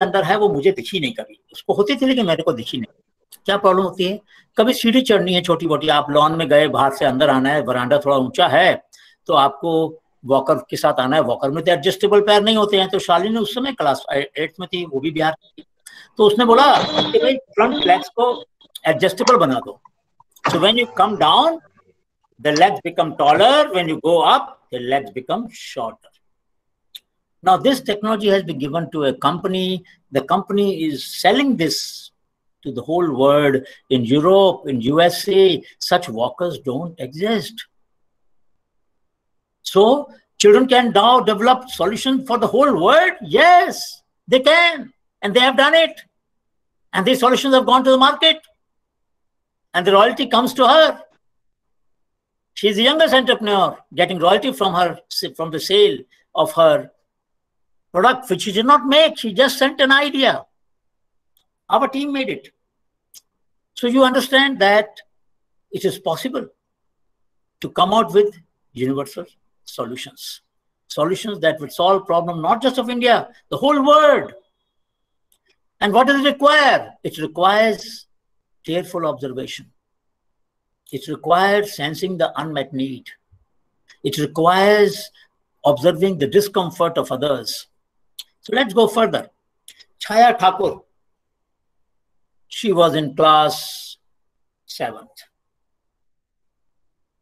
अंदर है वो मुझे दिखी नहीं कभी, उसको होती थी लेकिन मेरे को दिखी नहीं। क्या प्रॉब्लम होती है, कभी सीढ़ी चढ़नी है छोटी मोटी, आप लॉन में गए, बाहर से अंदर आना है, वरांडा थोड़ा ऊंचा है, तो आपको वॉकर के साथ आना है। वॉकर में तो एडजस्टेबल पैर नहीं होते हैं, तो शालिनी ने उस समय क्लास 8th में थी, वो भी बिहार की, तो उसने बोला कि भाई फ्रंट लेग्स को एडजस्टेबल बना दो, so when you come down the legs become taller, when you go up the legs become shorter. Now this technology has been given to a company, the company is selling this to the whole world. In Europe, in USA, such walkers don't exist. So children can now develop solutions for the whole world. Yes, they can, and they have done it, and these solutions have gone to the market, and the royalty comes to her. She's the youngest entrepreneur getting royalty from the sale of her product, which she did not make. She just sent an idea. Our team made it. So you understand that it is possible to come out with universal solutions. Solutions that would solve problems not just of India, the whole world. And what does it require? It requires careful observation. It requires sensing the unmet need. It requires observing the discomfort of others. So let's go further. Chhaya Thakur, she was in class 7th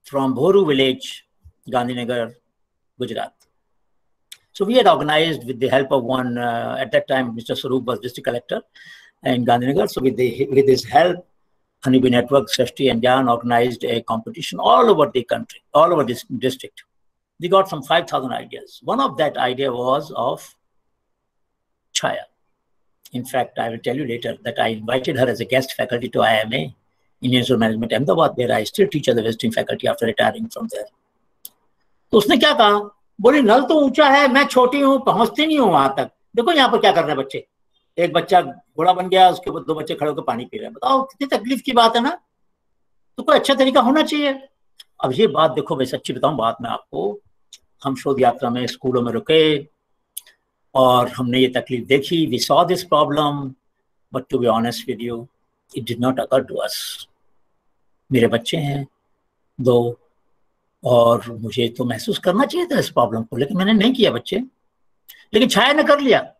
from Bhoru village, Gandhinagar, Gujarat. So we had organized with the help of one, at that time, Mr. Swaroop was district collector in Gandhinagar. So with his help, Honeybee Network, Srishti and Gyan organized a competition all over the country, all over this district. We got some 5,000 ideas. One of that idea was of Chhaya. In fact, I will tell you later that I invited her as a guest faculty to IMA, Indian Institute of Management, Ahmedabad, where I still teach as a visiting faculty after retiring from there. तो उसने क्या कहा, बोली नल तो ऊंचा है, मैं छोटी हूँ, पहुंचती नहीं हूँ वहां तक, देखो यहाँ पर क्या कर रहे हैं बच्चे, एक बच्चा घोड़ा बन गया, उसके बाद 2 बच्चे खड़े होकर पानी पी रहे हैं, बताओ कितनी तकलीफ की बात है ना। तो कोई अच्छा तरीका होना चाहिए। अब ये बात देखो, मैं सच्ची बताऊं बात में आपको, हम शोध यात्रा में स्कूलों में रुके और हमने ये तकलीफ देखी, we saw this problem, but to be honest with you it did not occur to us. मेरे बच्चे हैं 2 और मुझे तो महसूस करना चाहिए था इस प्रॉब्लम को, लेकिन मैंने नहीं किया बच्चे, लेकिन छाया ने कर लिया।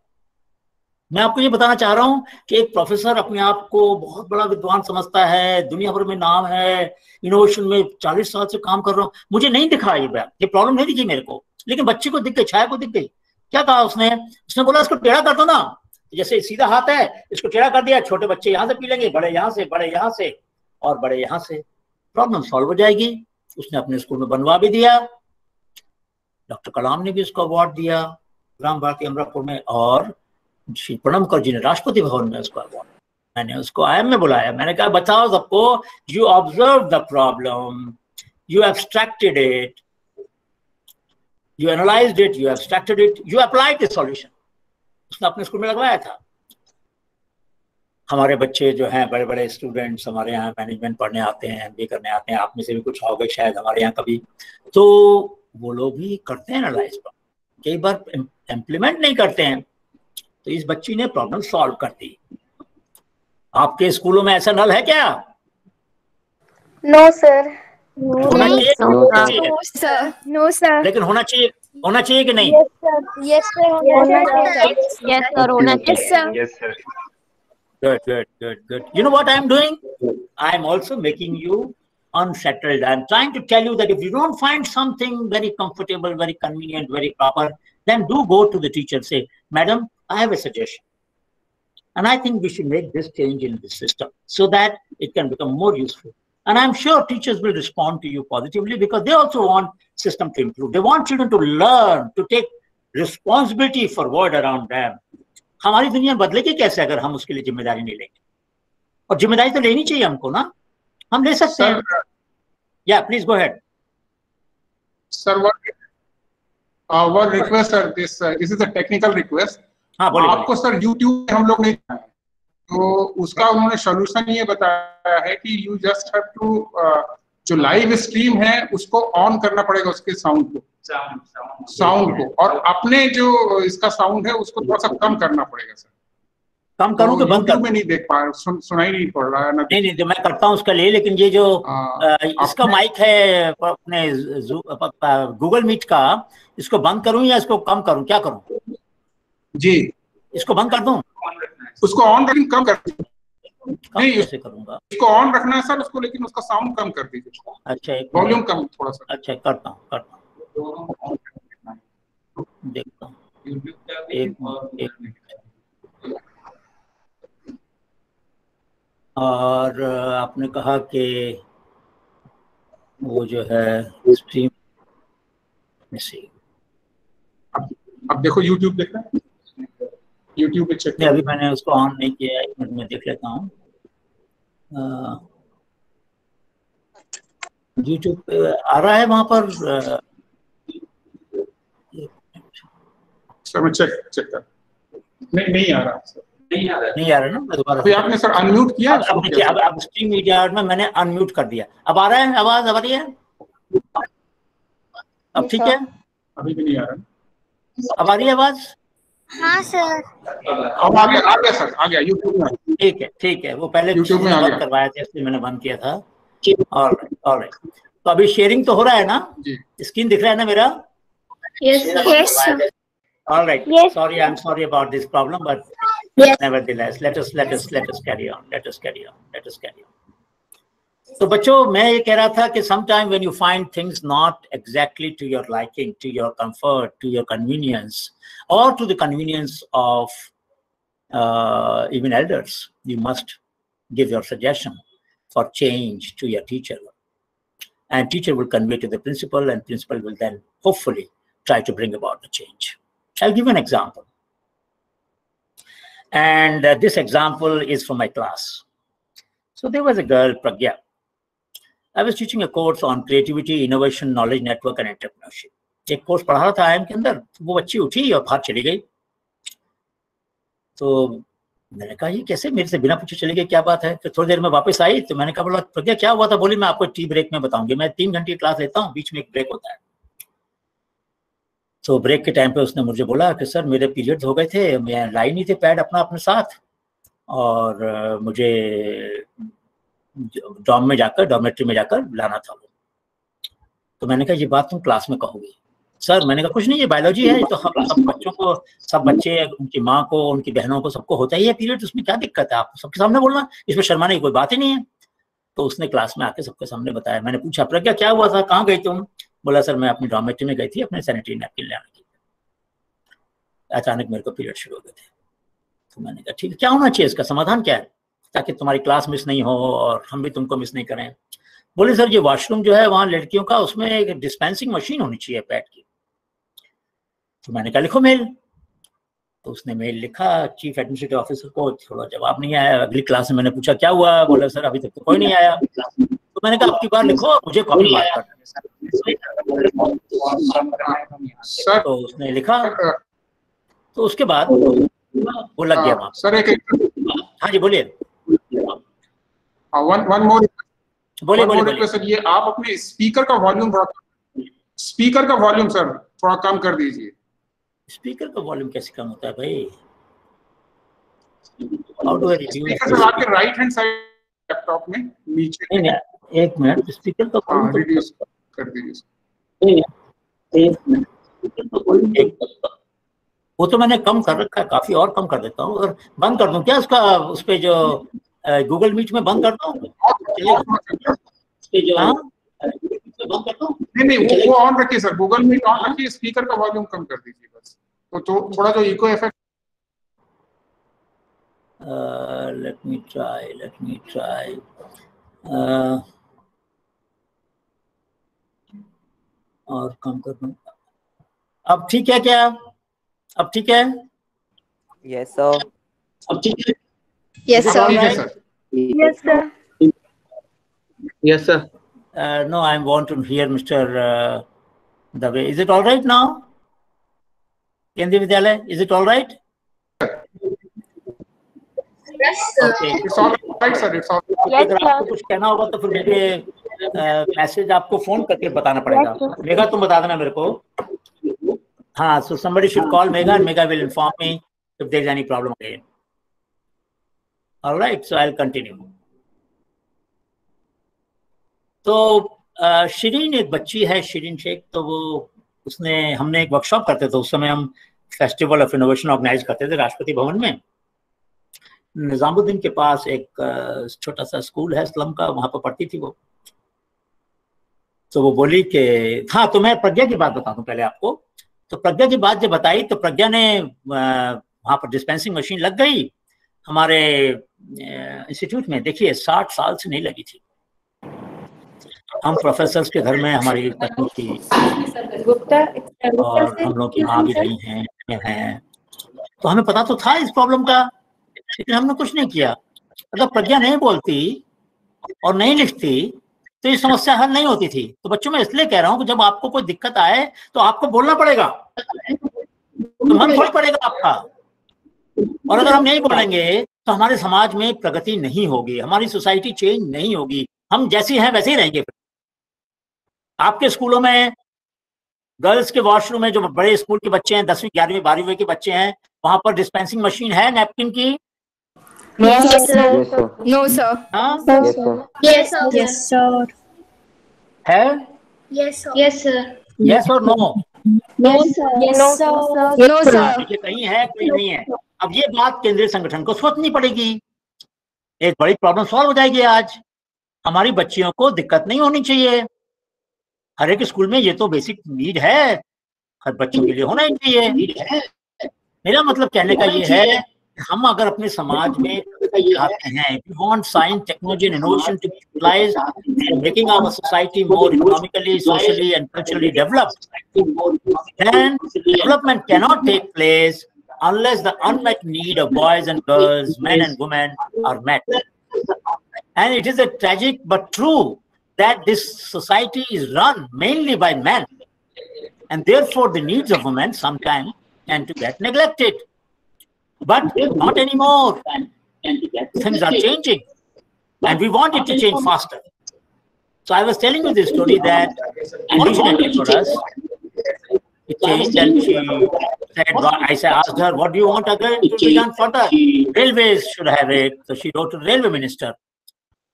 मैं आपको ये बताना चाह रहा हूं कि एक प्रोफेसर अपने आप को बहुत बड़ा विद्वान समझता है, दुनिया भर में नाम है, इनोवेशन में 40 साल से काम कर रहा हूं, मुझे नहीं दिखा ये प्रॉब्लम नहीं दिखी मेरे को, लेकिन बच्चे को दिख गई, छाया को दिख गई। क्या कहा उसने बोला इसको टेढ़ा कर दो ना, जैसे सीधा हाथ है इसको टेढ़ा कर दिया, छोटे बच्चे यहाँ से पी लेंगे, बड़े यहाँ से, बड़े यहाँ से और बड़े यहाँ से, प्रॉब्लम सॉल्व हो जाएगी। उसने अपने स्कूल में बनवा भी दिया, डॉक्टर कलाम ने भी उसको अवार्ड दिया राम भारती अमरापुर में, और श्री प्रणब मुखर्जी जी ने राष्ट्रपति भवन में उसको अवार्ड। मैंने उसको आईएम में बुलाया, मैंने कहा बताओ सबको, you observe the problem, you abstracted it, you analysed it, you abstracted it, you applied the solution. उसने अपने स्कूल में लगवाया था। हमारे बच्चे जो हैं, बड़े बड़े स्टूडेंट्स हमारे यहाँ मैनेजमेंट पढ़ने आते हैं, एमबीए करने आते हैं, आप में से भी कुछ आओगे शायद हमारे यहाँ कभी, तो वो लोग भी करते हैं एनालाइज, कई बार इम्प्लीमेंट नहीं करते हैं। तो इस बच्ची ने प्रॉब्लम सॉल्व कर दी। आपके स्कूलों में ऐसा नल है क्या? No sir. होना चाहिए, नो सर। लेकिन होना चाहिए कि नहीं? यस सर, होना चाहिए। Good. You know what I'm doing? I'm also making you unsettled. I'm trying to tell you that if you don't find something very comfortable, very convenient, very proper, then do go to the teacher and say, Madam, I have a suggestion. And I think we should make this change in the system so that it can become more useful. And I'm sure teachers will respond to you positively because they also want system to improve. They want children to learn, to take responsibility for world around them. हमारी दुनिया बदलेगी कैसे अगर हम उसके लिए जिम्मेदारी नहीं लेंगे? और जिम्मेदारी तो लेनी चाहिए हमको ना, हम ले सकते हैं। या please go ahead sir. One request sir, this is a technical request. हाँ बोलिए। आपको सर यूट्यूब पे हम लोग नहीं, तो उसका उन्होंने सोल्यूशन ये बताया है कि यू जस्ट हैव टू, जो लाइव स्ट्रीम है उसको ऑन करना पड़ेगा, उसके साउंड को, और अपने जो इसका साउंड है उसको थोड़ा सा कम करना पड़ेगा सर। कम करूं कि बंद करूं? में नहीं देख पा रहा, सुनाई नहीं पड़ रहा है ना। नहीं तो मैं करता हूं उसके लिए, लेकिन ये जो इसका माइक है अपने गूगल मीट का, इसको बंद करूं या इसको कम करूं, क्या करूं? जी, इसको बंद कर दूं? उसको ऑन रखिए, कम कर नहीं, कैसे करूंगा? इसको ऑन रखना है सर उसको, लेकिन उसका साउंड कम कर दीजिए। अच्छा, वॉल्यूम कम थोड़ा सा। अच्छा, करता हूँ देखता हूँ। एक और आपने कहा कि वो जो है स्ट्रीम से अब देखो यूट्यूब देख रहे हैं, यूट्यूब पे चेक। नहीं, अभी मैंने उसको ऑन नहीं किया है, एक मिनट में देख लेता हूँ। यूट्यूब पे आ रहा है वहां पर। सर मैं चेक कर, नहीं आ रहा सर, नहीं आ रहा ना। मैं दोबारा अभी आपने सर अनम्यूट किया? अब स्ट्रीम मीडिया में मैंने अनम्यूट कर दिया। अब आ रहा है आवाज? आ रही है अब? ठीक है, अभी भी नहीं आ रहा। अब आ रही है आवाज? हाँ सर। अब आ गया सर, आ गया यूट्यूब में। ठीक है, वो पहले यूट्यूब में बंद करवाया था इसलिए मैंने बंद किया था। ऑलराइट, तो अभी शेयरिंग तो हो रहा है ना? स्क्रीन दिख रहा है ना मेरा? Yes sir. All right. Yes. Sorry, I'm sorry about this problem, but yes. Nevertheless, let us carry on. Let us carry on. तो बच्चों, मैं ये कह रहा था कि sometime when you find things not exactly to your liking, to your comfort, to your convenience, or to the convenience of even elders, you must give your suggestion for change to your teacher, and teacher will convey to the principal, and principal will then hopefully try to bring about the change. I'll give an example. And this example is from my class. So there was a girl, Pragya. I was teaching a course on creativity, innovation, knowledge network and entrepreneurship. एक course पढ़ा रहा था IIM के अंदर, वो बच्ची उठी और बाहर चली गई। तो मैंने कहा ये कैसे मेरे से बिना पूछे चली गई, क्या बात है? फिर थोड़ी देर में वापस आई तो मैंने कहा बोला प्रज्ञा क्या हुआ था? बोली मैं आपको टी ब्रेक में बताऊंगी, मैं 3 घंटे की क्लास लेता हूँ, बीच में एक ब्रेक होता है। तो ब्रेक के टाइम पे उसने मुझे बोला कि सर मेरे पीरियड्स हो गए थे, मैं लाई नहीं थे पैड अपने साथ, और मुझे डॉर्मेट्री में जाकर लाना था वो। तो मैंने कहा ये बात तुम क्लास में कहोगी? सर मैंने कहा कुछ नहीं, ये बायोलॉजी है, तो हम सब बच्चों को, सब बच्चे, उनकी माँ को, उनकी बहनों को, सबको होता ही है पीरियड, उसमें क्या दिक्कत है? आप सबके सामने बोलना, इसमें शर्माने की कोई बात ही नहीं है। तो उसने क्लास में आके सबके सामने बताया। मैंने पूछा प्रज्ञा क्या हुआ था, कहाँ गई तुम? बोला सर मैं अपनी डॉर्मेट्री में गई थी अपने सैनिटरी नैपकिन लाने के लिए, अचानक मेरे को पीरियड शुरू हो गए थे। तो मैंने कहा ठीक है, क्या होना चाहिए, इसका समाधान क्या है ताकि तुम्हारी क्लास मिस नहीं हो और हम भी तुमको मिस नहीं करें? बोले सर ये वॉशरूम जो है वहाँ लड़कियों का, उसमें एक डिस्पेंसिंग मशीन होनी चाहिए पैड की। तो मैंने कहा लिखो मेल। तो उसने मेल लिखा चीफ एडमिनिस्ट्रेटिव ऑफिसर को, थोड़ा जवाब नहीं आया। अगली क्लास में मैंने पूछा क्या हुआ? बोला सर अभी तक तो कोई नहीं आया। तो मैंने कहा आपकी बार लिखो, मुझे कॉपी मार कर। तो उसने लिखा, तो उसके बाद वो लग गया वहाँ। सर हाँ जी बोलिए। वन मोर बोलिए। सर ये आप अपने स्पीकर का वॉल्यूम सर थोड़ा कम कर दीजिए। स्पीकर का वॉल्यूम कैसे कम होता है भाई? How do I reduce? Speaker आपके राइट हैंड साइड लैपटॉप में नीचे। नहीं, एक मिनट, स्पीकर का वॉल्यूम रिड्यूस कर दीजिए। वो तो मैंने कम कर रखा है, काफी और कम कर देता हूँ। और बंद कर दूं क्या उसका, उस पे जो गूगल मीट में बंद कर दूं? बंद कर दूं? नहीं वो ऑन रखिए सर, गूगल मीट ऑन रखिए, स्पीकर का वॉल्यूम कम कर दीजिए बस। तो थोड़ा जो echo effect. Let me try. और कम कर दूं। अब ठीक है क्या? अब ठीक है? Yes sir. अब ठीक है? Yes sir. Yes sir. No, I want to hear Mr. Dave. Is it all right now? Kendriya Vidyalaya, is it all right? Yes sir. Okay. It's all right sir, it's all right. अगर आपको कुछ कहना होगा तो फिर मुझे message आपको phone करके बताना पड़ेगा। मेघा तुम बता देना मेरे को। हाँ, so somebody should call Megha and Megha will inform me if there is any problem again. All right, so I'll continue. तो शिरीन एक बच्ची है, शिरीन शेख, तो वो हमने एक वर्कशॉप करते थे, उस समय हम फेस्टिवल ऑफ इनोवेशन ऑर्गेनाइज करते थे राष्ट्रपति भवन में। निजामुद्दीन के पास एक छोटा सा स्कूल है स्लम का, वहां पर पढ़ती थी वो। तो वो बोली कि हाँ, तो मैं प्रज्ञा की बात बता दूं पहले आपको। तो प्रज्ञा की बात जब बताई तो प्रज्ञा ने वहां पर डिस्पेंसिंग मशीन लग गई हमारे इंस्टीट्यूट में। देखिए 60 साल से नहीं लगी थी। हम प्रोफेसर्स के घर में हमारी तकनीक थी और हम लोग की माँ भी रही हैं, तो हमें पता तो था इस प्रॉब्लम का, लेकिन हमने कुछ नहीं किया। अगर प्रज्ञा नहीं बोलती और नहीं लिखती तो ये समस्या हल नहीं होती थी। तो बच्चों में इसलिए कह रहा हूँ कि जब आपको कोई दिक्कत आए तो आपको बोलना पड़ेगा, तो मन थोड़ी पड़ेगा आपका। और अगर हम नहीं बोलेंगे तो हमारे समाज में प्रगति नहीं होगी, हमारी सोसाइटी चेंज नहीं होगी, हम जैसी हैं वैसे ही रहेंगे। आपके स्कूलों में गर्ल्स के वॉशरूम में, जो बड़े स्कूल के बच्चे हैं, 10वीं 11वीं 12वीं के बच्चे हैं, वहां पर डिस्पेंसिंग मशीन है नैपकिन की? Yes, sir. No, sir. हाँ, Yes, sir. Yes, sir. है? Yes, sir. Yes, sir. Yes और no? No, sir. Yes, sir. No, sir. ये कहीं है कहीं नहीं है। अब ये बात केंद्रीय संगठन को सोचनी पड़ेगी, एक बड़ी प्रॉब्लम सॉल्व हो जाएगी। आज हमारी बच्चियों को दिक्कत नहीं होनी चाहिए। हर एक स्कूल में ये तो बेसिक नीड है, हर बच्चों के लिए होना ही चाहिए। मेरा मतलब कहने का ये है, हम अगर अपने समाज में चाहते हैं, we want science, technology and innovation to be utilized in making our society more economically, socially and culturally developed, then development cannot take place unless the unmet need of boys and girls, men and women are met. And it is a tragic but true that this society is run mainly by men, and therefore the needs of women sometimes tend to get neglected. But not anymore. Things are changing, and we want it to change faster. So I was telling you this story that fortunately for us, it changed, and she said, asked her, what do you want again to be done further? Railways should have it. So she wrote to the railway minister.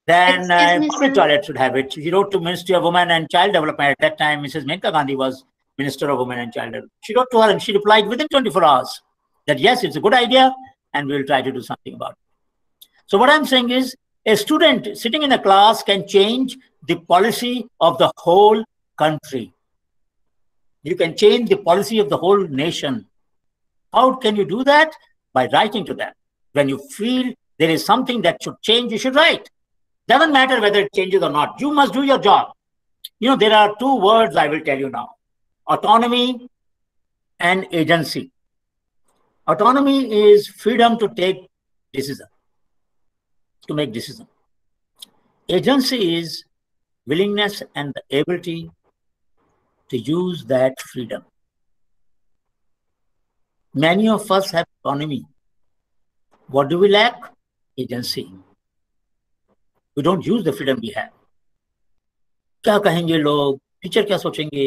Then public toilet should have it. She wrote to Ministry of Women and Child Development. At that time, Mrs. Menka Gandhi was Minister of Women and Child Development. She wrote to her and she replied within 24 hours that yes, it's a good idea and we'll try to do something about it. So what I'm saying is, a student sitting in a class can change the policy of the whole country. You can change the policy of the whole nation. How can you do that? By writing to them. When you feel there is something that should change, you should write. Doesn't matter whether it changes or not. You must do your job. You know, there are two words I will tell you now: autonomy and agency. Autonomy is freedom to take decision, to make decision. Agency is willingness and the ability to use that freedom. Many of us have autonomy. What do we lack? Agency. We don't use the freedom we have. क्या कहेंगे लोग, teacher क्या सोचेंगे,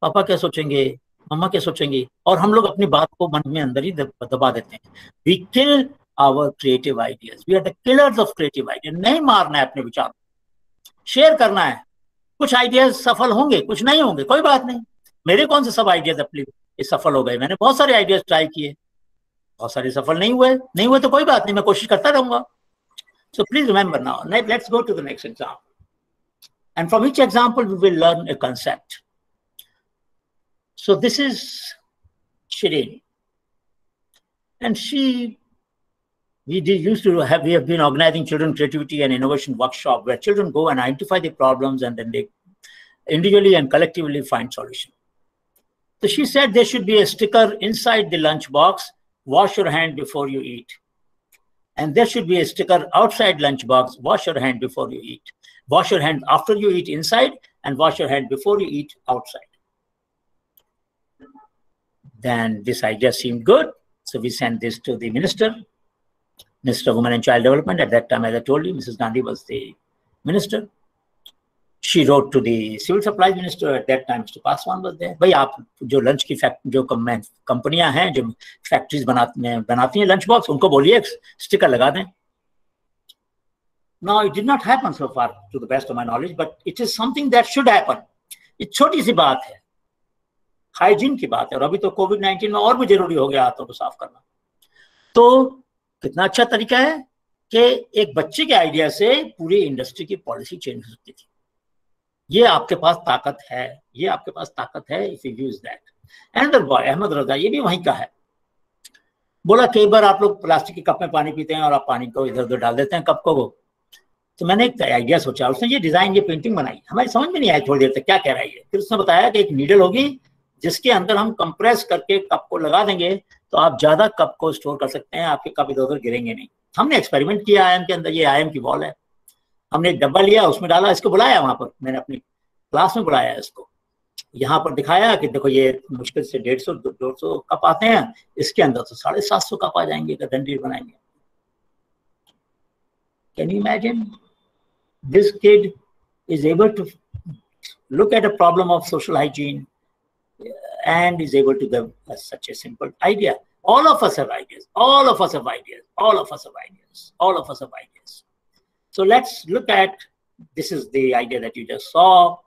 पापा क्या सोचेंगे, मम्मा क्या सोचेंगे, और हम लोग अपनी बात को मन में अंदर ही दबा देते हैं. We kill our creative ideas. We are the killers of creative ideas. नहीं मारना है अपने विचार, शेयर करना है. कुछ आइडियाज सफल होंगे, कुछ नहीं होंगे, कोई बात नहीं. मेरे कौन से सब आइडियाज अपने सफल हो गए? मैंने बहुत सारे आइडियाज ट्राई किए, बहुत सारे सफल नहीं हुए तो कोई बात नहीं, मैं कोशिश करता रहूंगा. So please remember now, let's go to the next example. And from each example, we will learn a concept. So this is Shireen. And we have been organizing children creativity and innovation workshop where children go and identify the problems and then they individually and collectively find solution. So she said there should be a sticker inside the lunch box, wash your hand before you eat. And there should be a sticker outside lunch box, wash your hand before you eat. Wash your hand after you eat inside and wash your hand before you eat outside. Then this idea seemed good. So we sent this to the Minister of Women and Child Development. At that time, as I told you, Mrs. Gandhi was the minister. She wrote to the Civil Supplies Minister. At that time, Mr. Paswan was there. भाई आप जो lunch की जो कंपनियां हैं जो factories बनाती हैं लंच बॉक्स, उनको बोलिए स्टिकर लगा दें. Now, it did not happen so far, to the best of my knowledge, but it is something that should happen. ये छोटी सी बात है, हाइजीन की बात है, और अभी तो कोविड-19 में और भी जरूरी हो गया हाथों को साफ करना। तो कितना अच्छा तरीका है कि एक बच्चे के आइडिया से पूरी इंडस्ट्री की पॉलिसी चेंज हो सकती थी। ये आपके पास ताकत है, ये आपके पास ताकत है, if you use that. Another boy Ahmad Raza, ये भी वहीं का है, बोला कई बार आप लोग प्लास्टिक के कप में पानी पीते हैं और आप पानी को इधर उधर डाल देते हैं कप को। तो मैंने एक आइडिया सोचा, उसने ये डिजाइन, ये पेंटिंग बनाई, हमारी समझ में नहीं आई थोड़ी देर तक क्या कह रहा है। फिर उसने बताया कि एक नीडल होगी जिसके अंदर हम कंप्रेस करके कप को लगा देंगे तो आप ज्यादा कप को स्टोर कर सकते हैं, आपके कप इधर उधर गिरेंगे नहीं। हमने एक्सपेरिमेंट किया आईएम के अंदर, ये आईएम की वॉल है, हमने एक डब्बा लिया, उसमें डाला, इसको बुलाया वहां पर, मैंने अपनी क्लास में बुलाया इसको, यहाँ पर दिखाया कि देखो ये मुश्किल से 150-200 कप आते हैं, इसके अंदर तो 750 कप आ जाएंगे, डंडी बनाएंगे। Can you imagine? This kid is able to look at a problem of social hygiene and is able to give us such a simple idea. All of us have ideas. All of us have ideas. All of us have ideas. All of us have ideas. So let's look at, this is the idea that you just saw.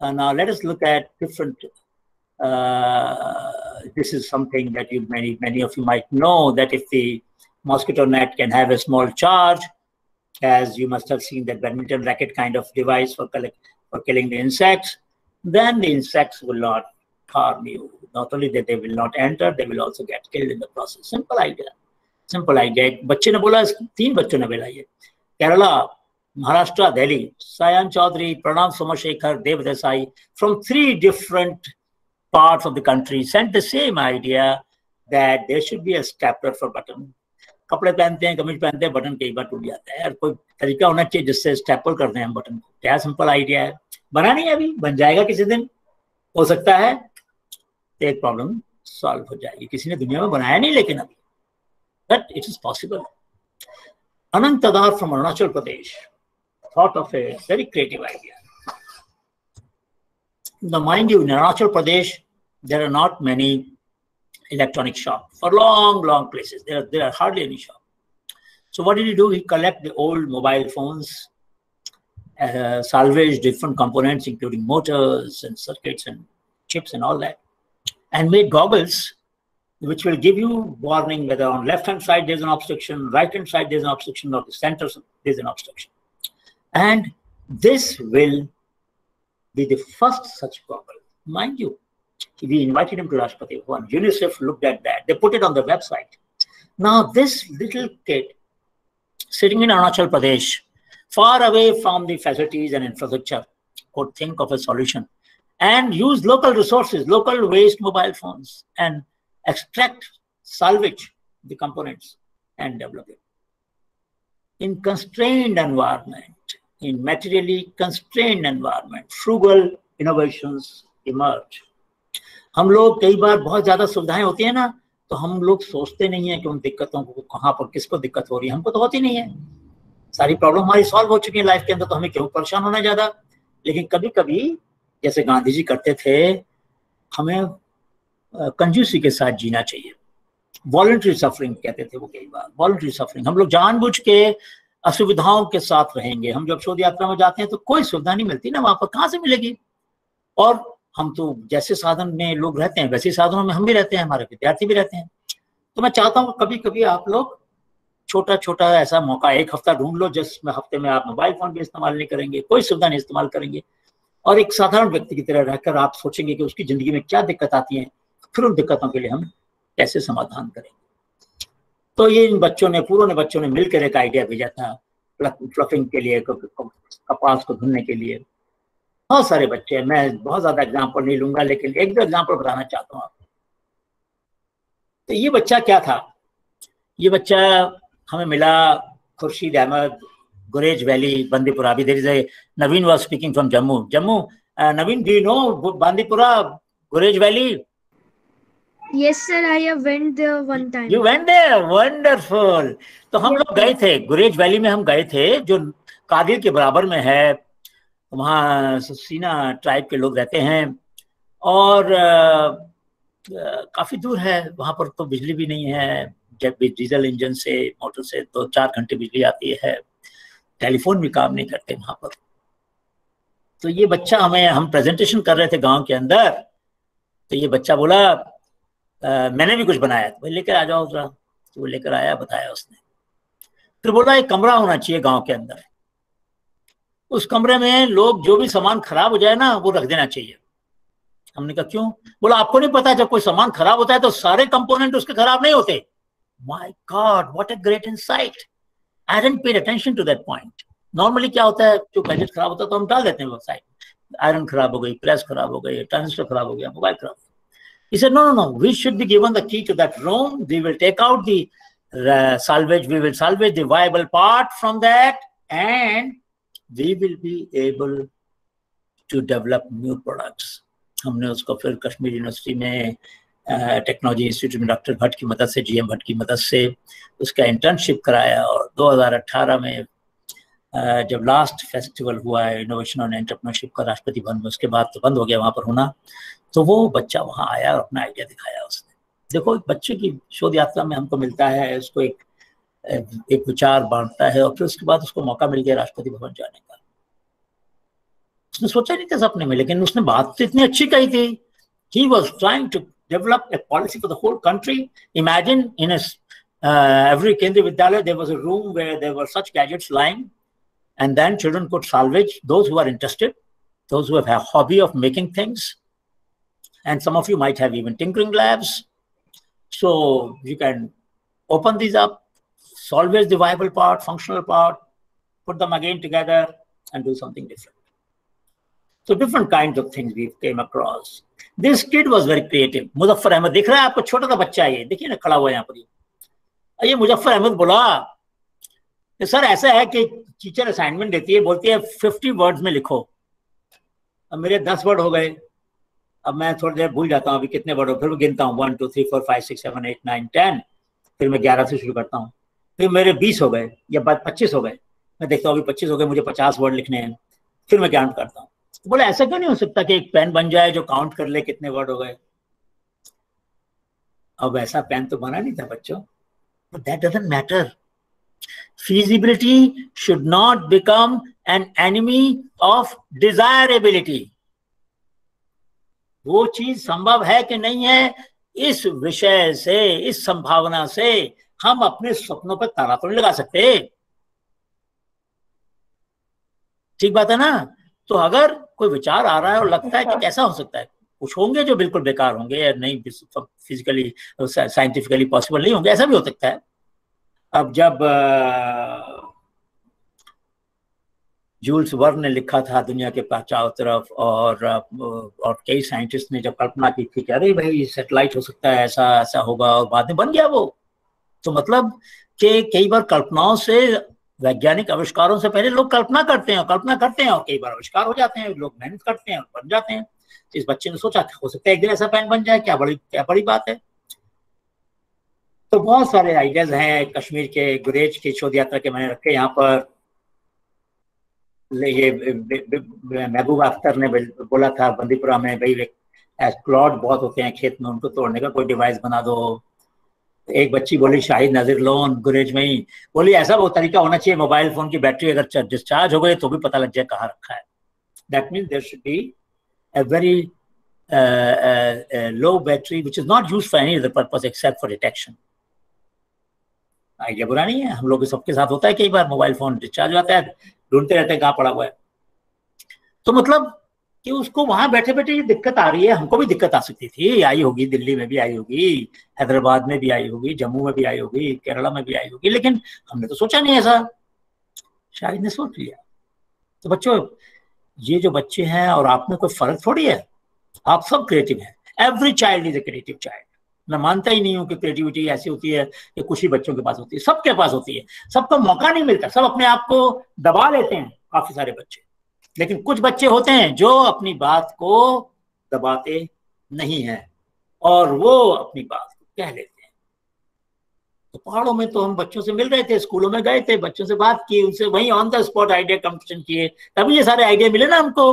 Now let us look at different, this is something that many of you might know, that if the mosquito net can have a small charge, as you must have seen that badminton racket kind of device for killing the insects, then the insects will not harm you. Not only that they will not enter, they will also get killed in the process. Simple idea. Simple idea. एक बच्चे ने बोला, 3 बच्चों ने बोला ये, Kerala, Maharashtra, Delhi, Sayan Chaudhary, Pranam Somashekhar, Dev Desai, from 3 different parts of the country sent the same idea that there should be a stapler for button. कपड़े पहनते हैं, कमीज पहनते हैं, बटन कई बार टूट जाता है, और कोई तरीका होना चाहिए जिससे स्टेपल करते हैं हम बटन को। क्या सिंपल आइडिया है, बना नहीं है अभी, बन जाएगा किसी दिन, हो सकता है तो एक प्रॉब्लम सॉल्व हो जाएगी। किसी ने दुनिया में बनाया नहीं लेकिन अभी, but it is possible. Anant Tadar from Arunachal Pradesh thought of a very creative idea. Now mind you, in Arunachal Pradesh there are not many electronic shops for long places. There are hardly any shops. So what did he do? He collect the old mobile phones, salvage different components including motors and circuits and chips and all that, and made goggles which will give you warning whether on left hand side there's an obstruction, right hand side there's an obstruction, or the center there's an obstruction. And this will be the first such goggle. Mind you, we invited him to Rashtrapati Bhavan. UNICEF looked at that. They put it on the website. Now this little kid sitting in Arunachal Pradesh, far away from the facilities and infrastructure, could think of a solution and use local resources, local waste mobile phones, and extract, salvage the components and develop it. In constrained environment, in materially constrained environment, frugal innovations emerge. हम लोग कई बार बहुत ज्यादा सुविधाएं होती है ना, तो हम लोग सोचते नहीं है कि उन दिक्कतों को कहाँ पर किसको दिक्कत हो रही है, हमको तो होती नहीं है, सारी प्रॉब्लम हमारी सॉल्व हो चुकी है लाइफ के अंदर, तो हमें क्यों परेशान होना ज्यादा। लेकिन कभी कभी जैसे गांधी जी करते थे, हमें कंजूसी के साथ जीना चाहिए। वॉलंटरी सफरिंग कहते थे वो, कई बार वॉलंटरी सफरिंग, हम लोग जानबूझ के असुविधाओं के साथ रहेंगे। हम जब शोध यात्रा में जाते हैं तो कोई सुविधा नहीं मिलती ना, वहां पर कहाँ से मिलेगी। और हम तो जैसे साधन में लोग रहते हैं वैसे साधनों में हम भी रहते हैं, हमारे विद्यार्थी भी रहते हैं। तो मैं चाहता हूँ कभी कभी आप लोग छोटा छोटा ऐसा मौका, 1 हफ्ता ढूंढ लो जिसमें हफ्ते में आप मोबाइल फोन भी इस्तेमाल नहीं करेंगे, कोई सुविधा नहीं इस्तेमाल करेंगे, और एक साधारण व्यक्ति की तरह रहकर आप सोचेंगे कि उसकी जिंदगी में क्या दिक्कत आती है, फिर उन दिक्कतों के लिए हम कैसे समाधान करेंगे। तो ये इन बच्चों ने, पूरे बच्चों ने मिलकर एक आइडिया भेजा था फ्लफिंग के लिए, कपास को धुलने के लिए। बहुत सारे बच्चे हैं, मैं बहुत ज्यादा एग्जाम्पल नहीं लूंगा, लेकिन एक दो एग्जाम्पल बताना चाहता हूँ आपको। तो ये बच्चा क्या था, ये बच्चा हमें मिला खुर्शीद अहमद, गुरेज वैली, बांदीपुरा। अभी there is a Naveen was speaking from Jammu. Naveen, do you know Bandipura, Gurez valley? Yes, sir. I have went there one time. You went there? Wonderful. तो हम लोग गए थे गुरेज वैली में, हम गए थे जो कारगिल के बराबर में है। वहाँ सीना ट्राइब के लोग रहते हैं और काफी दूर है, वहाँ पर तो बिजली भी नहीं है, जब भी डीजल इंजन से, मोटर से 2-4 घंटे बिजली आती है। टेलीफोन भी काम नहीं करते वहां पर। तो ये बच्चा हम प्रेजेंटेशन कर रहे थे गांव के अंदर, तो ये बच्चा बोला मैंने भी कुछ बनाया, तो लेकर आ जाओ जरा। तो वो लेकर आया, बताया उसने। फिर बोला एक कमरा होना चाहिए गांव के अंदर, उस कमरे में लोग जो भी सामान खराब हो जाए ना वो रख देना चाहिए। हमने कहा क्यों? बोला आपको नहीं पता जब कोई सामान खराब होता है तो सारे कंपोनेंट उसके खराब नहीं होते। My god, what a great insight. I hadn't paid attention to that point. Normally क्या होता है, जो गैजेट खराब होता है तो हम डाल देते हैं वेबसाइट, आयरन खराब हो गई, प्रेस खराब हो गई, ट्रांजिस्टर खराब हो गया, मोबाइल खराब। He said, no, we should be given the key to that room. We will take out the salvage. We will salvage the viable part from that, and we will be able to develop new products. हमने उसको फिर Kashmir university में technology institute में doctor Bhatt की मदद से, GM Bhatt की मदद से उसका इंटर्नशिप कराया। और 2018 में जब लास्ट फेस्टिवल हुआ है इनोवेशन और एंटरप्रेन्योरशिप का राष्ट्रपति भवन में, उसके बाद तो बंद हो गया वहाँ पर होना। तो वो बच्चा वहाँ आया और अपना आइडिया दिखाया उसने। देखो, एक बच्चे की शोध यात्रा में हमको मिलता है, उसको एक विचार बांटता है और फिर उसके बाद उसको मौका मिल गया राष्ट्रपति भवन जाने का। उसने सोचा नहीं था सपने में, लेकिन उसने बात तो इतनी अच्छी कही थी। He was trying to develop a policy for the whole country. Imagine in every Kendriya Vidyalaya there was a room where there were such gadgets lying, and then children could salvage, those who are interested, those who have a hobby of making things. And some of you might have even tinkering labs. So you can open these up, salvage the viable part, functional part, put them again together and do something different. So different kinds of things we came across. This kid was very creative. Muzaffar Ahmad, दिख रहा है आपको? छोटा सा बच्चा है ये, देखिए ना खड़ा हुआ है यहाँ पर। ये मुजफ्फर अहमद बोला कि सर ऐसा है कि टीचर असाइनमेंट देती है, बोलती है 50 वर्ड्स में लिखो। अब मेरे 10 वर्ड हो गए, अब मैं थोड़ी देर भूल जाता हूँ अभी कितने वर्ड हो, फिर मैं गिनता हूँ 1 2 3 4 5 6 7 8 9 10, फिर मैं 11 से शुरू करता हूँ, फिर मेरे 20 हो गए या 25 हो गए, मैं देखता हूँ अभी 25 हो गए, मुझे 50 वर्ड लिखने हैं, फिर मैं काउंट करता हूँ। तो बोले ऐसा क्यों नहीं हो सकता कि एक पेन बन जाए जो काउंट कर ले कितने वर्ड हो गए। अब ऐसा पेन तो बना नहीं था बच्चों, but that doesn't matter. feasibility should not become an enemy of desirability. वो चीज संभव है कि नहीं है, इस विषय से, इस संभावना से हम अपने सपनों पर ताला तो नहीं लगा सकते। ठीक बात है ना? तो अगर कोई विचार आ रहा है और लगता है कि कैसा हो सकता है, कुछ होंगे जो बिल्कुल बेकार होंगे या नहीं फिजिकली साइंटिफिकली पॉसिबल नहीं होंगे, ऐसा भी हो सकता है। अब जब जूल्स वर्न ने लिखा था दुनिया के चारों तरफ, और कई साइंटिस्ट ने जब कल्पना की थी कि अरे भाई सैटेलाइट हो सकता है, ऐसा ऐसा होगा, और बाद में बन गया वो। तो मतलब कि कई बार कल्पनाओं से, वैज्ञानिक आविष्कारों से पहले लोग कल्पना करते हैं और कई बार आविष्कार हो जाते हैं, लोग मेहनत करते हैं और बन जाते हैं। तो इस बच्चे ने सोचा हो सकता है एक दिन ऐसा पेन बन जाए, क्या बड़ी बात है। तो बहुत सारे आइडियाज हैं कश्मीर के, गुरेज की शोध यात्रा के मैंने रखे यहाँ पर। ये महबूब अख्तर ने बोला था बंदीपुरा में, भाई क्लॉड बहुत होते हैं खेत में, उनको तोड़ने का कोई डिवाइस बना दो। एक बच्ची बोली शाहिद नजीर लोन गुरेज में ही, बोली ऐसा वो तरीका होना चाहिए मोबाइल फोन की बैटरी अगर डिस्चार्ज हो गई तो भी पता लग जाए कहाँ रखा है। That means there should be a very low battery which is not used for any other purpose except for detection. Idea बुरा नहीं है, हम लोग सबके साथ होता है, कई बार मोबाइल फोन डिस्चार्ज होता है, ढूंढते रहते हैं कहाँ पड़ा हुआ है। तो मतलब कि उसको वहां बैठे बैठे ये दिक्कत आ रही है, हमको भी दिक्कत आ सकती थी, आई होगी, दिल्ली में भी आई होगी, हैदराबाद में भी आई होगी, जम्मू में भी आई होगी, केरला में भी आई होगी, लेकिन हमने तो सोचा नहीं ऐसा, शायद ने सोच लिया। तो बच्चों, ये जो बच्चे हैं और आप में कोई फर्क थोड़ी है, आप सब क्रिएटिव हैं। Every child is a creative child. मैं मानता ही नहीं हूं कि क्रिएटिविटी ऐसी होती है कि कुछ ही बच्चों के पास होती है, सबके पास होती है, सबको मौका नहीं मिलता, सब अपने आप को दबा लेते हैं काफी सारे बच्चे। लेकिन कुछ बच्चे होते हैं जो अपनी बात को दबाते नहीं हैं और वो अपनी बात को कह लेते हैं। तो पहाड़ों में तो हम बच्चों से मिल रहे थे, स्कूलों में गए थे, बच्चों से बात की, उनसे वहीं on the spot idea competition किए, तभी ये सारे आइडिया मिले ना हमको।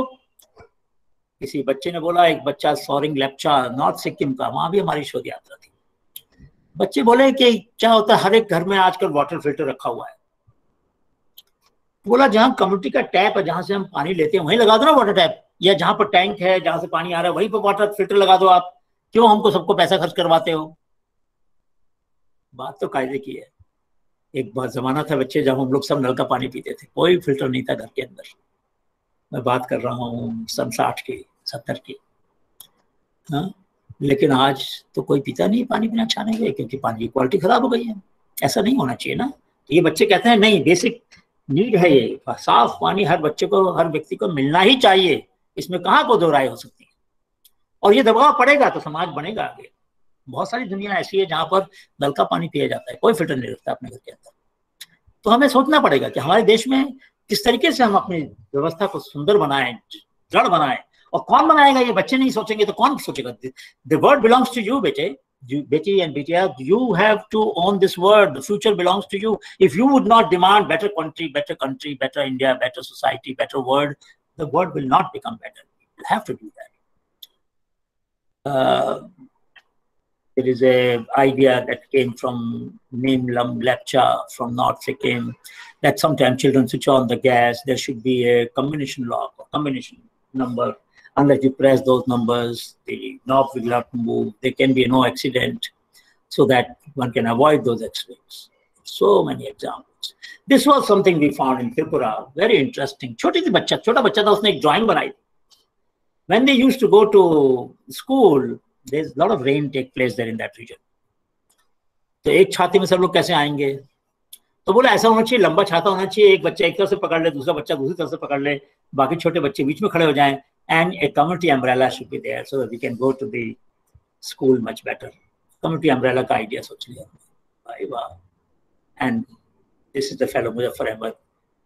किसी बच्चे ने बोला, एक बच्चा सोरिंग लेप्चा नॉर्थ सिक्किम का, वहां भी हमारी शोध यात्रा थी। बच्चे बोले कि क्या होता है, हर एक घर में आजकल वाटर फिल्टर रखा हुआ है, बोला जहाँ कम्युनिटी का टैप है, जहां से हम पानी लेते हैं वहीं लगा दो ना वाटर टैप, या जहां पर टैंक है जहां से पानी आ रहा है वहीं पर वाटर फिल्टर लगा दो आप, क्यों हमको सबको पैसा खर्च करवाते हो? बात तो कायदे की है। एक बार जमाना था बच्चे जब हम लोग सब नल का पानी पीते थे, कोई फिल्टर नहीं था घर के अंदर। मैं बात कर रहा हूँ सन 60 की 70 की। हाँ, लेकिन आज तो कोई पीता नहीं पानी बिना छाने के, क्योंकि पानी की क्वालिटी खराब हो गई है। ऐसा नहीं होना चाहिए ना। तो ये बच्चे कहते हैं नहीं, बेसिक नीड है ये, साफ पानी हर बच्चे को, हर व्यक्ति को मिलना ही चाहिए, इसमें कहाँ को दो राय हो सकती है। और ये दबाव पड़ेगा तो समाज बनेगा आगे। बहुत सारी दुनिया ऐसी है जहां पर नल का पानी पिया जाता है, कोई फिल्टर नहीं रखता अपने घर के अंदर। तो हमें सोचना पड़ेगा कि हमारे देश में किस तरीके से हम अपनी व्यवस्था को सुंदर बनाएं, जड़ बनाएं। और कौन बनाएगा? ये बच्चे नहीं सोचेंगे तो कौन सोचेगा? The word belongs to you बेटे, बेटी एंड बेटिया, you have to own this world. The future belongs to you. If you would not demand better country, better India, better society, better world, the world will not become better. You have to do that. There is a idea that came from Neem Lepcha from North Sikkim, that sometimes children switch on the gas, there should be a combination lock or combination number. Unless you press those numbers, the knob will not move. There can be no accident, so that one can avoid those accidents. So many examples. This was something we found in Tripura. Very interesting. छोटा बच्चा था, उसने एक drawing बनाई. When they used to go to school, there's a lot of rain take place there in that region. तो एक छाती में सब लोग कैसे आएंगे? तो बोला ऐसा होना चाहिए, लंबा छाता होना चाहिए, एक बच्चा एक तरफ से पकड़ ले, दूसरा बच्चा दूसरी तरफ से पकड़ ले, बाकी छोटे बच्चे बीच में खड़े हो जाएं, and a community umbrella should be there so that we can go to the school much better. Community umbrella का idea सोच लिया भाई वाह. And this is the fellow Muzaffar Ahmed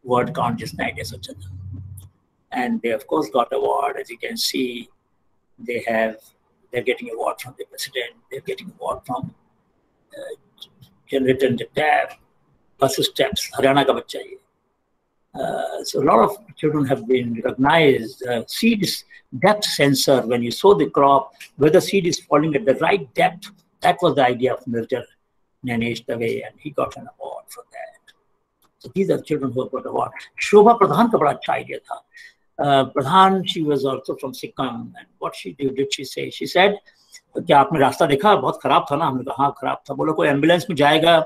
word count जिसने idea सोचा था. And they of course got award. As you can see, they're getting award from the president. They're getting award from generator and the tab, bus steps. Haryana का बच्चा ये. So a lot of children have been recognized. Seeds depth sensor, when you sow the crop, whether seed is falling at the right depth, that was the idea of Nirjar Nanesh Dave, and he got an award for that. So these are children who have got award. Shobha Pradhan का बड़ा अच्छा idea था. Pradhan, she was also from Sikkim, and what she did she say? She said, क्या आपने रास्ता देखा? बहुत खराब था ना? हमने कहा हाँ खराब था. बोला कोई एम्बुलेंस में जाएगा,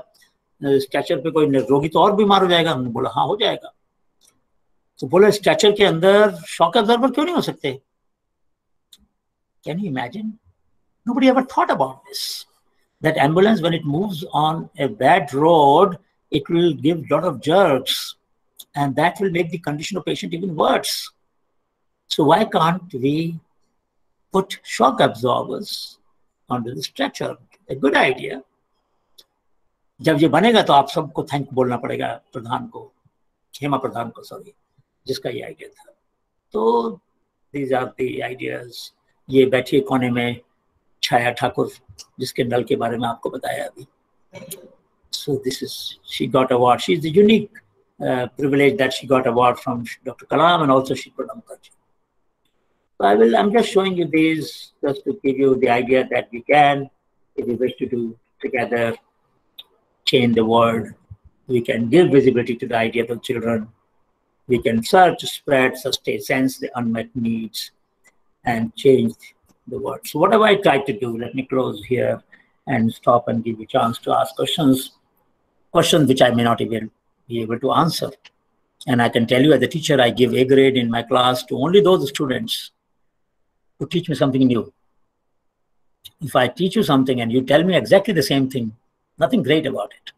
स्ट्रेचर पे कोई रोगी तो और बीमार हो जाएगा. हमने बोला हाँ हो जाएगा. तो बोले स्ट्रेचर के अंदर शॉक एब्जॉर्बर क्यों नहीं हो सकते? Can you imagine? Nobody ever thought about this. That ambulance, when it moves on a bad road, it will give a lot of jerks, and that will make the condition of patient even worse. So why can't we put shock absorbers onto the stretcher? A good idea. जब ये बनेगा तो आप सबको thank बोलना पड़ेगा प्रधान को, हेमा प्रधान को, सॉरी, जिसका ये आइडिया था. तो these are the ideas. ये बैठिए कोने में छाया ठाकुर, जिसके नल के बारे में आपको बताया अभी. So this is, she got award. She is the unique privilege that she got award from Dr. Kalam and also Shri Pranam Mukherjee. So I'm just showing you these just to give you the idea that we can, if we wish to do together, change the world. We can give visibility to the idea of children. We can search, spread, sustain, sense the unmet needs, and change the world. So what have I tried to do? Let me close here and stop and give you a chance to ask questions which I may not even be able to answer. And I can tell you as a teacher, I give A grade in my class to only those students who teach me something new. If I teach you something and you tell me exactly the same thing, nothing great about it.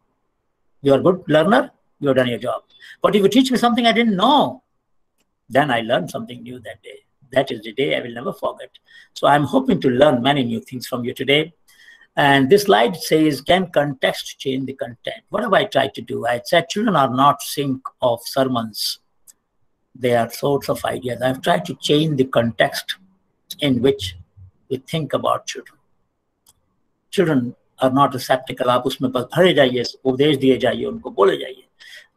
You are a good learner, you have done your job. But if you teach me something I didn't know, then I learned something new that day. That is the day I will never forget. So I'm hoping to learn many new things from you today. And this slide says, can context change the content? What have I tried to do? I said children are not sink of sermons. They are sorts of ideas. I've tried to change the context in which we think about children. Children are not receptacle. आप उसमें बस भरे जाइए, उपदेश दिए जाइए, उनको बोले जाइए.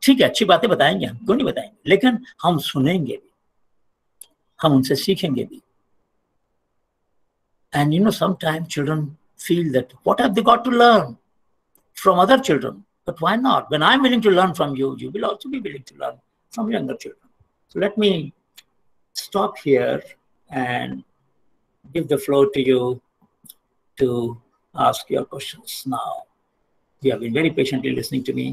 ठीक है, अच्छी बातें बताएंगे हम, क्यों नहीं बताएंगे, लेकिन हम सुनेंगे भी, हम उनसे सीखेंगे भी. And you know, sometimes children feel that what have they got to learn from other children? But why not? When I'm willing to learn from you, you will also be willing to learn from younger children. So let me stop here and give the floor to you to ask your questions now. You have been very patiently listening to me,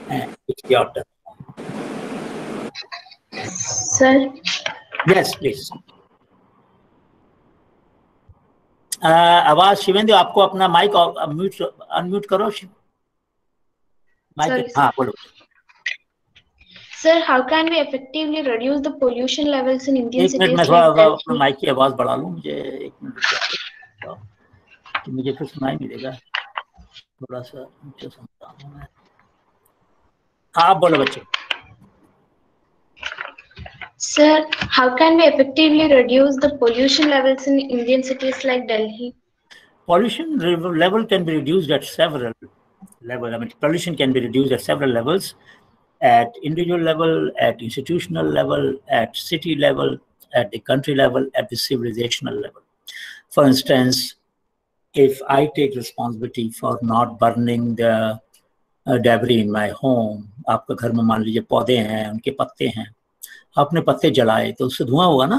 and it's your turn. Sir, Yes, please. आवाज शिवेंद्र, आपको अपना mic unmute करो। Mic, हाँ बोलो। Sir, how can we effectively reduce the pollution levels in Indian एक minute, cities मैं like थोड़ा Delhi? अपना माइक की आवाज बढ़ा लूं। मुझे एक मिनट कि मुझे कुछ सुनाई नहीं देगा, थोड़ा सा नीचे सुनता हूं मैं। आप बोलो बच्चे। Sir, how can we effectively reduce the pollution levels in Indian cities like Delhi? Pollution level can be reduced at several levels. I mean, pollution can be reduced at several levels: at individual level, at institutional level, at city level, at the country level, at the civilizational level. For instance, if I take responsibility for not burning the debris in my home, आपका घर में मान लीजिए पौधे हैं, उनके पत्ते हैं, आपने पत्ते जलाए तो उससे धुआं होगा ना।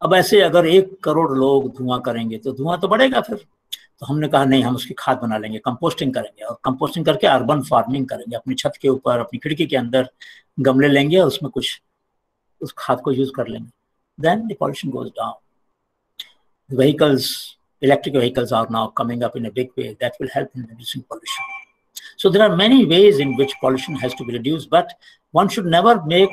अब ऐसे अगर 1 करोड़ लोग धुआं करेंगे तो धुआं तो बढ़ेगा फिर। तो हमने कहा नहीं, हम उसकी खाद बना लेंगे, कंपोस्टिंग करेंगे, और कंपोस्टिंग करके अर्बन फार्मिंग करेंगे। अपनी छत के ऊपर, अपनी खिड़की के अंदर गमले लेंगे और उसमें कुछ उस खाद को यूज कर लेंगे। Then the pollution goes down. Vehicles, electric vehicles are now coming up in a big way. That will help in reducing pollution. So there are many ways in which pollution has to be reduced, but one should never make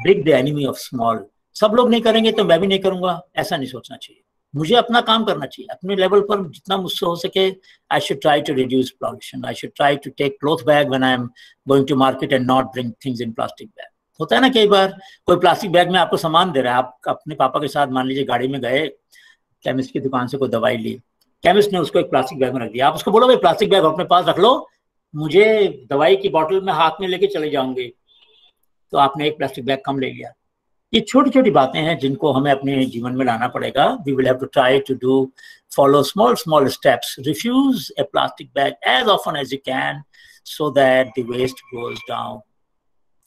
big the enemy of small. सब लोग नहीं करेंगे तो मैं भी नहीं करूंगा, ऐसा नहीं सोचना चाहिए। मुझे अपना काम करना चाहिए, अपने लेवल पर जितना मुझसे हो सके। I should try to reduce pollution. I should try to take cloth bag when I am going to market and not bring things in plastic bag. होता है ना, कई बार कोई प्लास्टिक बैग में आपको सामान दे रहा है, आप अपने पापा के साथ मान लीजिए गाड़ी में गए, केमिस्ट की दुकान से कोई दवाई ली, केमिस्ट ने उसको एक प्लास्टिक बैग में रख दिया। आप उसको बोलो भाई प्लास्टिक बैग अपने पास रख लो, मुझे दवाई की बोतल में हाथ में लेके चले जाऊंगे, तो आपने एक प्लास्टिक बैग कम ले लिया। ये छोटी छोटी बातें हैं जिनको हमें अपने जीवन में लाना पड़ेगा। We will have to try to do follow small steps. Refuse a plastic bag as often as you can so that the waste goes down.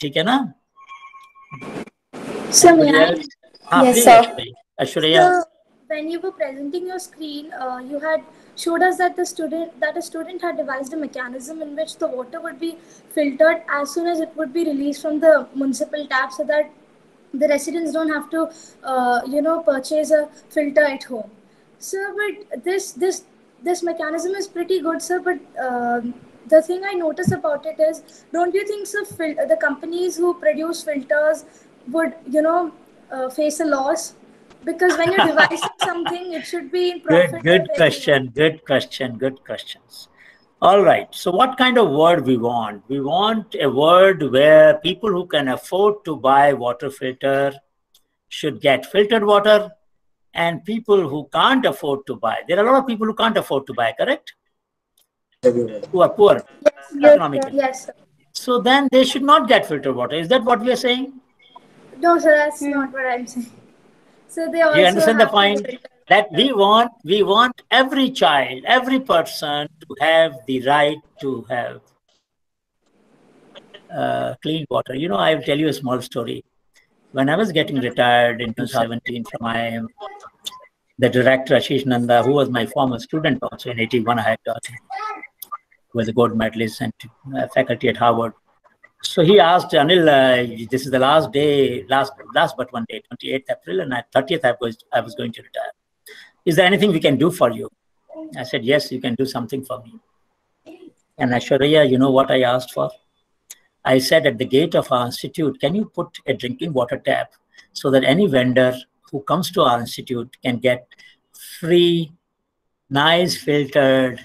ठीक है ना? Sir, may I? हाँ, Yes, please sir. Aishwarya. So, when you were presenting your screen, you had showed us that a student had devised a mechanism in which the water would be filtered as soon as it would be released from the municipal tap, so that the residents don't have to, purchase a filter at home. Sir, but this mechanism is pretty good, sir. But the thing I notice about it is, don't you think, sir, the companies who produce filters would, face a loss? Because when you're devising something, it should be in profit. Good question. Good questions. All right. So what kind of word we want? We want a word where people who can afford to buy water filter should get filtered water, and people who can't afford to buy. There are a lot of people who can't afford to buy, correct? Who are poor economically. Yes, sir. So then they should not get filtered water. Is that what we are saying? No, sir, that's not what I'm saying. So they also Do you understand the have to point? filter. That we want every child, every person to have the right to have clean water. You know, I will tell you a small story. When I was getting retired in 2017 from IIM, the director Ashish Nanda, who was my former student also in 81, I had taught him, was a gold medalist and faculty at Harvard. So he asked Anil, this is the last day, last but one day, 28th April, and at 30th I was going to retire. Is there anything we can do for you? I said, yes, you can do something for me. And Aishwarya, you know what I asked for? I said, at the gate of our institute, can you put a drinking water tap so that any vendor who comes to our institute can get free, nice filtered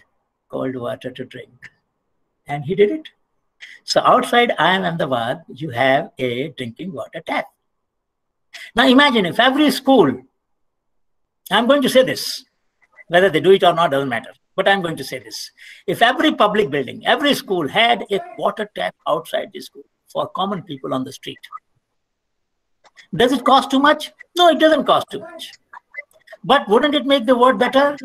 cold water to drink? And he did it. So outside IIM Ahmedabad, you have a drinking water tap. Now imagine if every school, I'm going to say this, whether they do it or not doesn't matter, but I'm going to say this. If every public building, every school had a water tap outside the school for common people on the street, does it cost too much? No, it doesn't cost too much. But wouldn't it make the world better?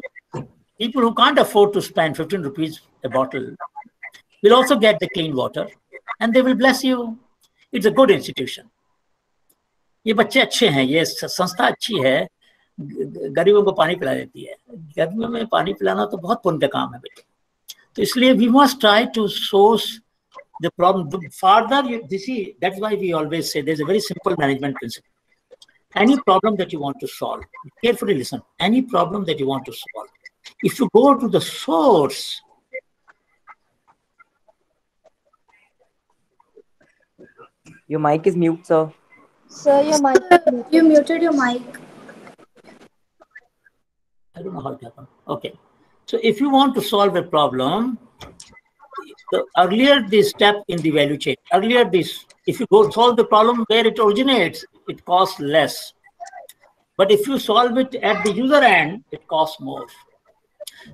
People who can't afford to spend 15 rupees a bottle will also get the clean water, and they will bless you. It's a good institution. ये बच्चे अच्छे हैं, ये संस्था अच्छी है, गरीबों को पानी पिला देती है। गर्मियों में पानी पिलाना तो बहुत पुण्य का काम है बेटे। तो इसलिए we must try to source the problem. The farther you see, that's why we always say there's a very simple management principle. Any problem that you want to solve, carefully listen, any problem that you want to solve, if you go to the source, Your mic is mute, sir. Sir, your mic. You muted your mic. I don't know how it happened. Okay. So if you want to solve a problem, the earlier the step in the value chain, if you go solve the problem where it originates, it costs less. But if you solve it at the user end, it costs more.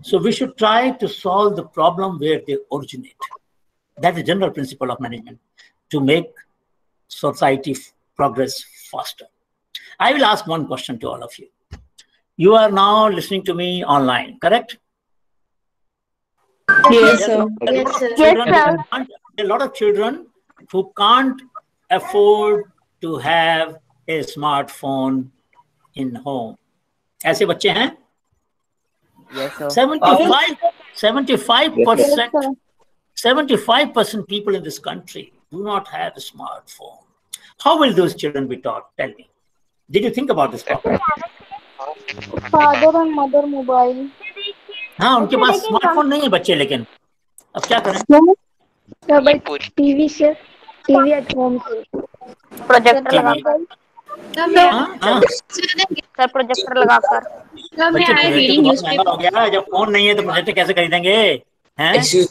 So we should try to solve the problem where they originate. That's the general principle of management, to make society progress faster. I will ask one question to all of you. You are now listening to me online, correct? Yes, sir. Yes, sir. Yes, sir. A lot of children who can't afford to have a smartphone in home. ऐसे बच्चे हैं? Yes, sir. 75% people in this country do not have a smartphone. How will those children be taught? Tell me. Did you think about this problem? Father and mother mobile. हाँ, उनके पास smartphone नहीं है बच्चे, लेकिन अब क्या करें? Sir, but TV से TV at home. प्रोजेक्टर लगाकर सर, प्रोजेक्टर लगाकर बच्चे प्रोजेक्टर बहुत महंगा हो गया है, जब फोन नहीं है तो प्रोजेक्टर कैसे खरीदेंगे? हैं? सिटी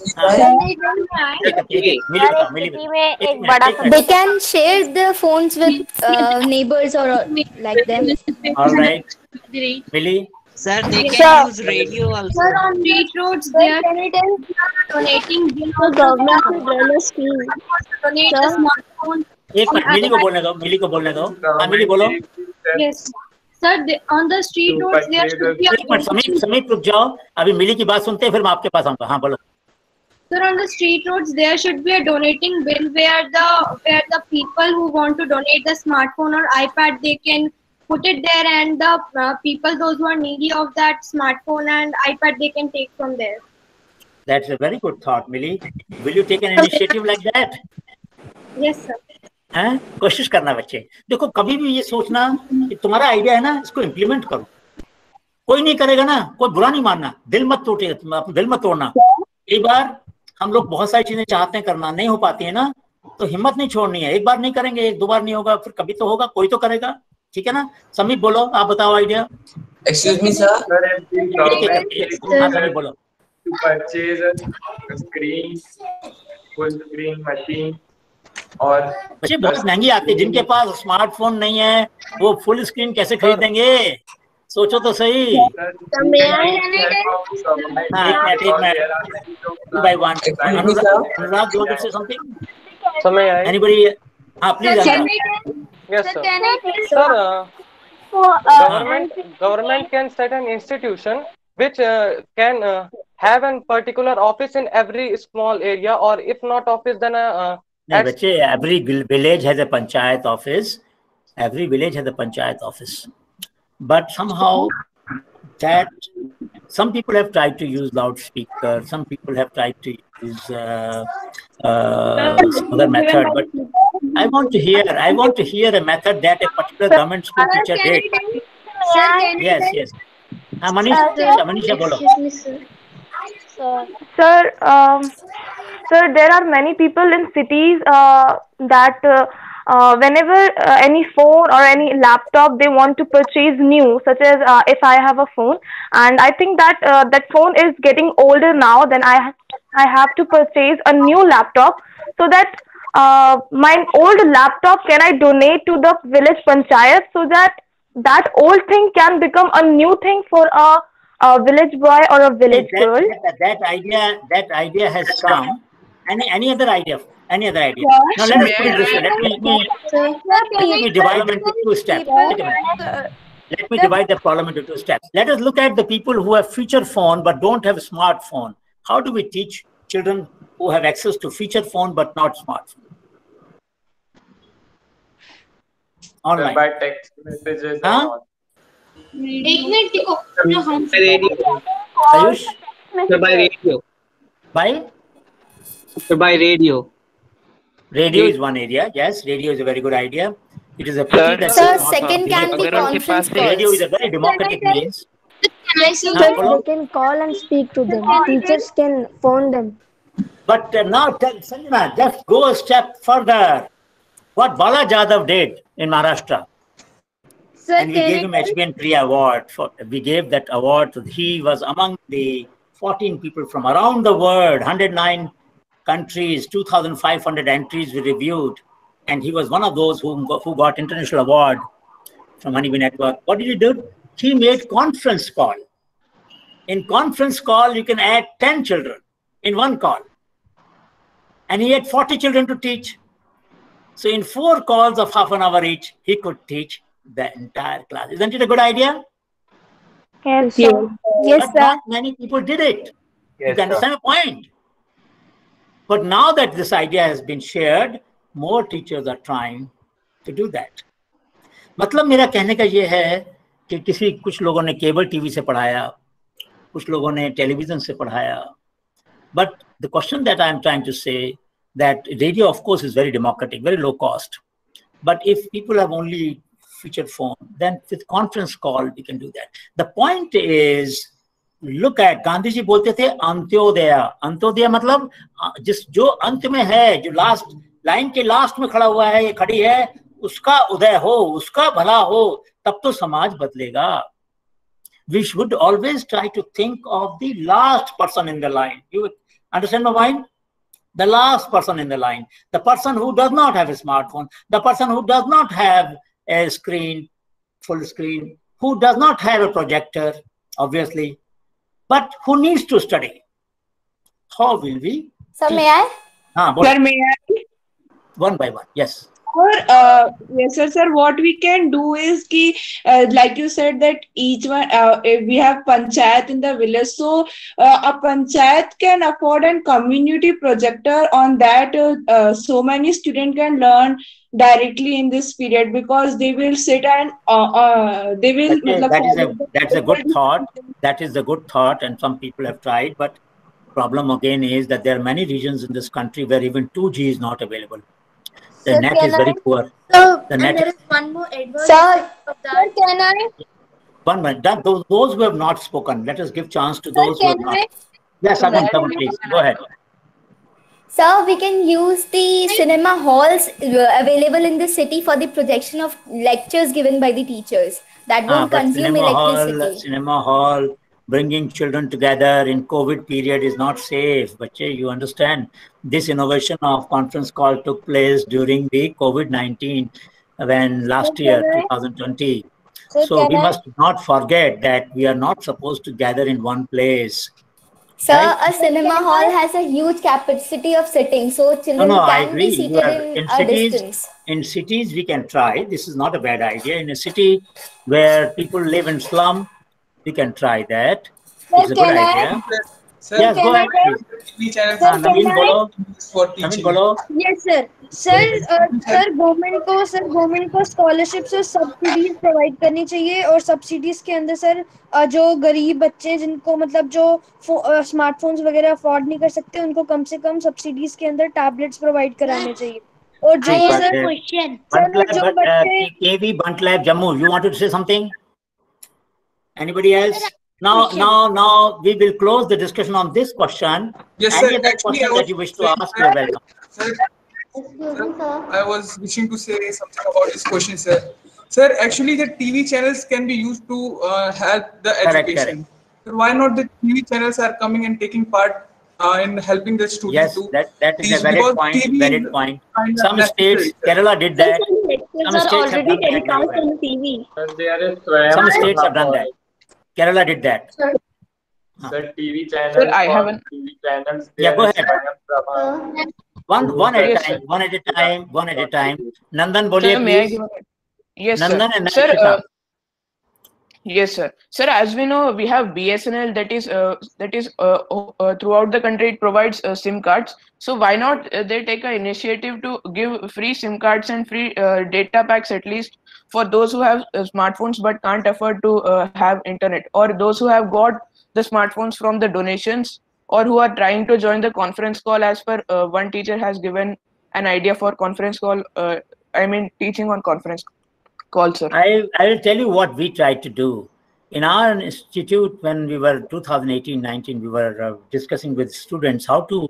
में एक बड़ा they can share their phones with neighbors or like them. All right. Millie? Sir, they can use radio also. Sir, on street roads, they are donating the government to develop scheme. Donate a smartphone. एक minute, मिली को बोलने दो। हाँ, मिली बोलो। Yes. Sir, on the street roads, there should be. एक minute, समीप रुक जाओ, अभी मिली की बात सुनते हैं, फिर मैं आपके पास आऊंगा। हाँ, बोलो। Sir, on the street roads, there should be a donating bin where the people who want to donate the smartphone or iPad, they can put it there, and the people, those who are needy of that smartphone and iPad, they can take from there. That's a very good thought, Millie. Will you take an initiative like that? Yes, sir. हैं? कोशिश करना बच्चे। देखो, कभी भी ये सोचना कि तुम्हारा आइडिया है ना, इसको इम्प्लीमेंट करो। कोई नहीं करेगा ना, कोई बुरा नहीं मानना, दिल मत तोड़ना। एक बार हम लोग बहुत सारी चीजें चाहते हैं करना, नहीं हो पाती है ना, तो हिम्मत नहीं छोड़नी है। एक बार नहीं करेंगे, एक दो बार नहीं होगा, फिर कभी तो होगा, कोई तो करेगा। ठीक है ना? समीप बोलो, आप बताओ आइडिया। Excuse me, sir. समीप बोलो। To purchase a screen, full screen machine, और बच्चे बहुत महंगी आती है। जिनके पास स्मार्टफोन नहीं है, वो फुल स्क्रीन कैसे खरीदेंगे? सोचो तो सही। एक minute, 2 by 1. Anurag, you want to say something? Anybody? Please. Yes, sir. Sir, government can set an institution which can have a particular office in every small area, or if not office, then नहीं बच्चे, every village has a panchayat office. Every village has a panchayat office. But somehow that some people have tried to use loudspeaker, some people have tried to use some other method. But I want to hear a method that a particular government school teacher did. Yes. Manisha, bolo. Sir, there are many people in cities that whenever any phone or any laptop they want to purchase new, such as if I have a phone and I think that that phone is getting older now, then I have to purchase a new laptop, so that my old laptop can I donate to the village panchayat, so that old thing can become a new thing for a village boy or a village girl. That idea has come. Any other idea? Now let us put it this way. Let me divide them into 2 steps. Let me divide the problem into 2 steps. Let us look at the people who have feature phone but don't have a smartphone. How do we teach children who have access to feature phone but not smartphone? online? By text messages and Huh? all. एक minute देखो हम Radio. Ayush? Sir, by radio. By? Sir, by radio. Radio is one area. Yes, radio is a very good idea. It is a pity Sir, that Sir, it's not second can be अगर उनके conference pass radio is calls. a very democratic means. Sir, follow? They can call and speak to them. Teachers can phone them. But now, Sanjana, just go a step further. What Bala Jadhav did in Maharashtra, and we gave him HBN Priya Award. We gave that award to, he was among the 14 people from around the world, 109 countries, 2,500 entries we reviewed, and he was one of those who got international award from Honeybee Network. What did he do? He made conference call. In conference call, you can add 10 children in one call. And he had 40 children to teach. So in 4 calls of half an hour each, he could teach the entire class. Isn't it a good idea? Yes, Yes, sir. yes, But sir. not many people did it. You Yes, can understand the point. But now that this idea has been shared, more teachers are trying to do that. मतलब मेरा कहने का ये है कि कुछ लोगों ने केबल टीवी से पढ़ाया, कुछ लोगों ने टेलीविजन से पढ़ाया. But the question that I am trying to say, that radio, of course, is very democratic, very low cost. But if people have only featured phone, then with conference call, we can do that. The point is, look at, Gandhi ji बोलते थे अंत्योदय. अंत्योदय मतलब जो अंत में है, जो last line के last में खड़ा हुआ है, ये खड़ी है, उसका उदय हो, उसका भला हो, तब तो समाज बदलेगा. We should always try to think of the last person in the line. You understand my point? The last person in the line, the person who does not have a smartphone, the person who does not have a screen, full screen, who does not have a projector, obviously, but who needs to study. How will we? Sir, may I? Sir, may I? One by one, yes. Yes, sir. What we can do is ki, like you said that each one, we have panchayat in the village, so a panchayat can afford a community projector. On that, so many students can learn directly in this period because they will sit and they will. That's a good thought. That is a good thought, and some people have tried. But problem again is that there are many regions in this country where even 2G is not available. The Sir, net is very poor. So, The and net there is one more adverse Sir, effect of that. can I? One minute. Those who have not spoken, let us give chance to those who have Can not. I? Yes, Sagan, please. Go ahead. Sir, we can use the cinema halls available in the city for the projection of lectures given by the teachers. That won't But consume electricity. cinema hall, bringing children together in COVID period is not safe. But you understand, this innovation of conference call took place during the COVID-19 when last year, 2020. So we must not forget that we are not supposed to gather in one place. Sir, Right? a cinema hall has a huge capacity of sitting, so children I can agree. be seated in a distance. In cities, we can try. This is not a bad idea. In a city where people live in slum, we can try that. It's a good idea. Sir, Yes, go ahead, please. TV channels हाँ, are नवीन बोलो. for Naveen teaching. बोलो. Yes, sir. Sir government को scholarships और subsidies provide करनी चाहिए और subsidies के अंदर सर जो गरीब बच्चे हैं जिनको मतलब जो स्मार्टफोन्स वगैरह अफोर्ड नहीं कर सकते उनको कम से कम सब्सिडीज के अंदर टैबलेट्स प्रोवाइड कराने चाहिए और जो सर क्वेश्चन जो बच्चे KV Bantlab Jammu, you wanted to say something? Anybody else? Now we will close the discussion on this question. Yes, Any sir. other Actually, question that you wish to ask, you are welcome. Sir, I was wishing to say something about this question, sir. Sir, actually, the TV channels can be used to help the education. Correct. So why not the TV channels are coming and taking part in helping the students to That is teach, a valid because point. TV Valid point. kind of Some necessary, states, sir. Kerala did that. Some states have done that. telecast on TV. Some states have done that. Kerala did that. Sir, TV channels. Sir, I haven't. TV channels. Yeah, go ahead. Swayam One at a Yes, time. sir. One at a time. Nandan, boliye Sir, may I please. give a... Yes, Nandan and sir. Nakita. Yes, sir. Sir, as we know, we have BSNL that is throughout the country. It provides SIM cards. So why not they take an initiative to give free SIM cards and free data packs at least for those who have smartphones but can't afford to have internet, or those who have got the smartphones from the donations, or who are trying to join the conference call as per one teacher has given an idea for conference call. I mean, teaching on conference call, sir. I will tell you what we tried to do. In our institute, when we were 2018-19, we were discussing with students how to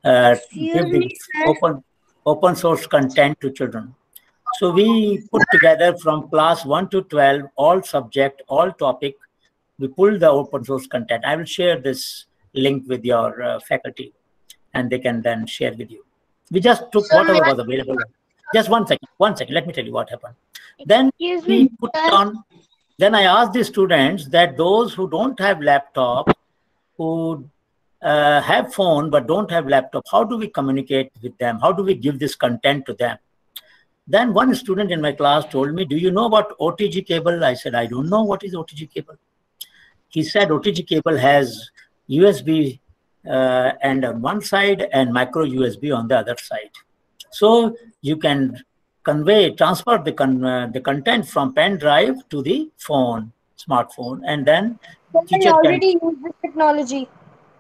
give the open source content to children. So we put together from class 1 to 12, all subject, all topic, we pulled the open source content. I will share this link with your faculty, and they can then share with you. We just took whatever was available. Just one second, let me tell you what happened. Then we put on, then I asked the students that those who don't have laptop, who have phone but don't have laptop, how do we communicate with them? How do we give this content to them? Then one student in my class told me, do you know about OTG cable? I said, I don't know what is OTG cable. He said OTG cable has USB and on one side and micro USB on the other side. So you can transfer the content from pen drive to the phone, smartphone, and then I already use this technology.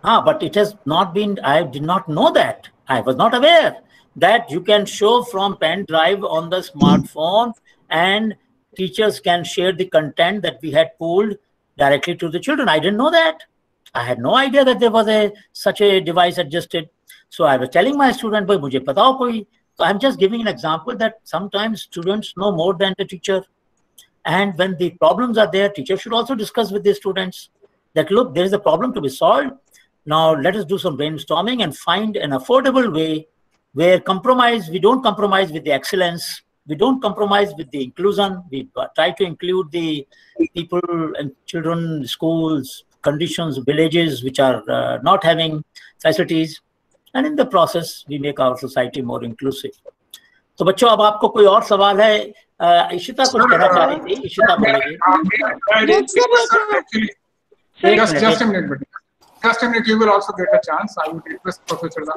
But it has not been, I did not know that. I was not aware that you can show from pen drive on the smartphone and teachers can share the content that we had pulled directly to the children. I didn't know that. I had no idea that there was such a device adjusted. So I was telling my student, "Bhai, mujhe patao koi." So I'm just giving an example that sometimes students know more than the teacher. And when the problems are there, teachers should also discuss with the students that, look, there is a problem to be solved. Now let us do some brainstorming and find an affordable way where we don't compromise with the excellence. We don't compromise with the inclusion. We try to include the people and children, schools, conditions, villages which are not having facilities. And in the process, we make our society more inclusive. तो बच्चों, अब आपको कोई और सवाल है? इशिता कुछ कहना चाह रही थी. इशिता बोलेगी. Just a minute. Just a minute, you will also get a chance. I would request Professor Das.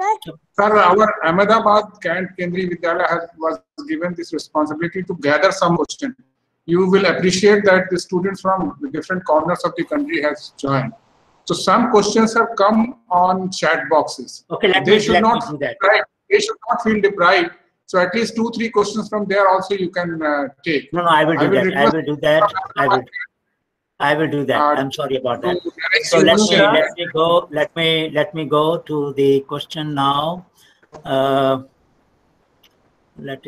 Sir, our Ahmedabad Kendriya Vidyalaya was given this responsibility to gather some questions. You will appreciate that the students from the different corners of the country has joined. So some questions have come on chat boxes. Okay, they should not feel deprived. So at least 2-3 questions from there also you can take. No, I will do that. I will do that. I will do that. I'm sorry about that. So let me go to the question now. Let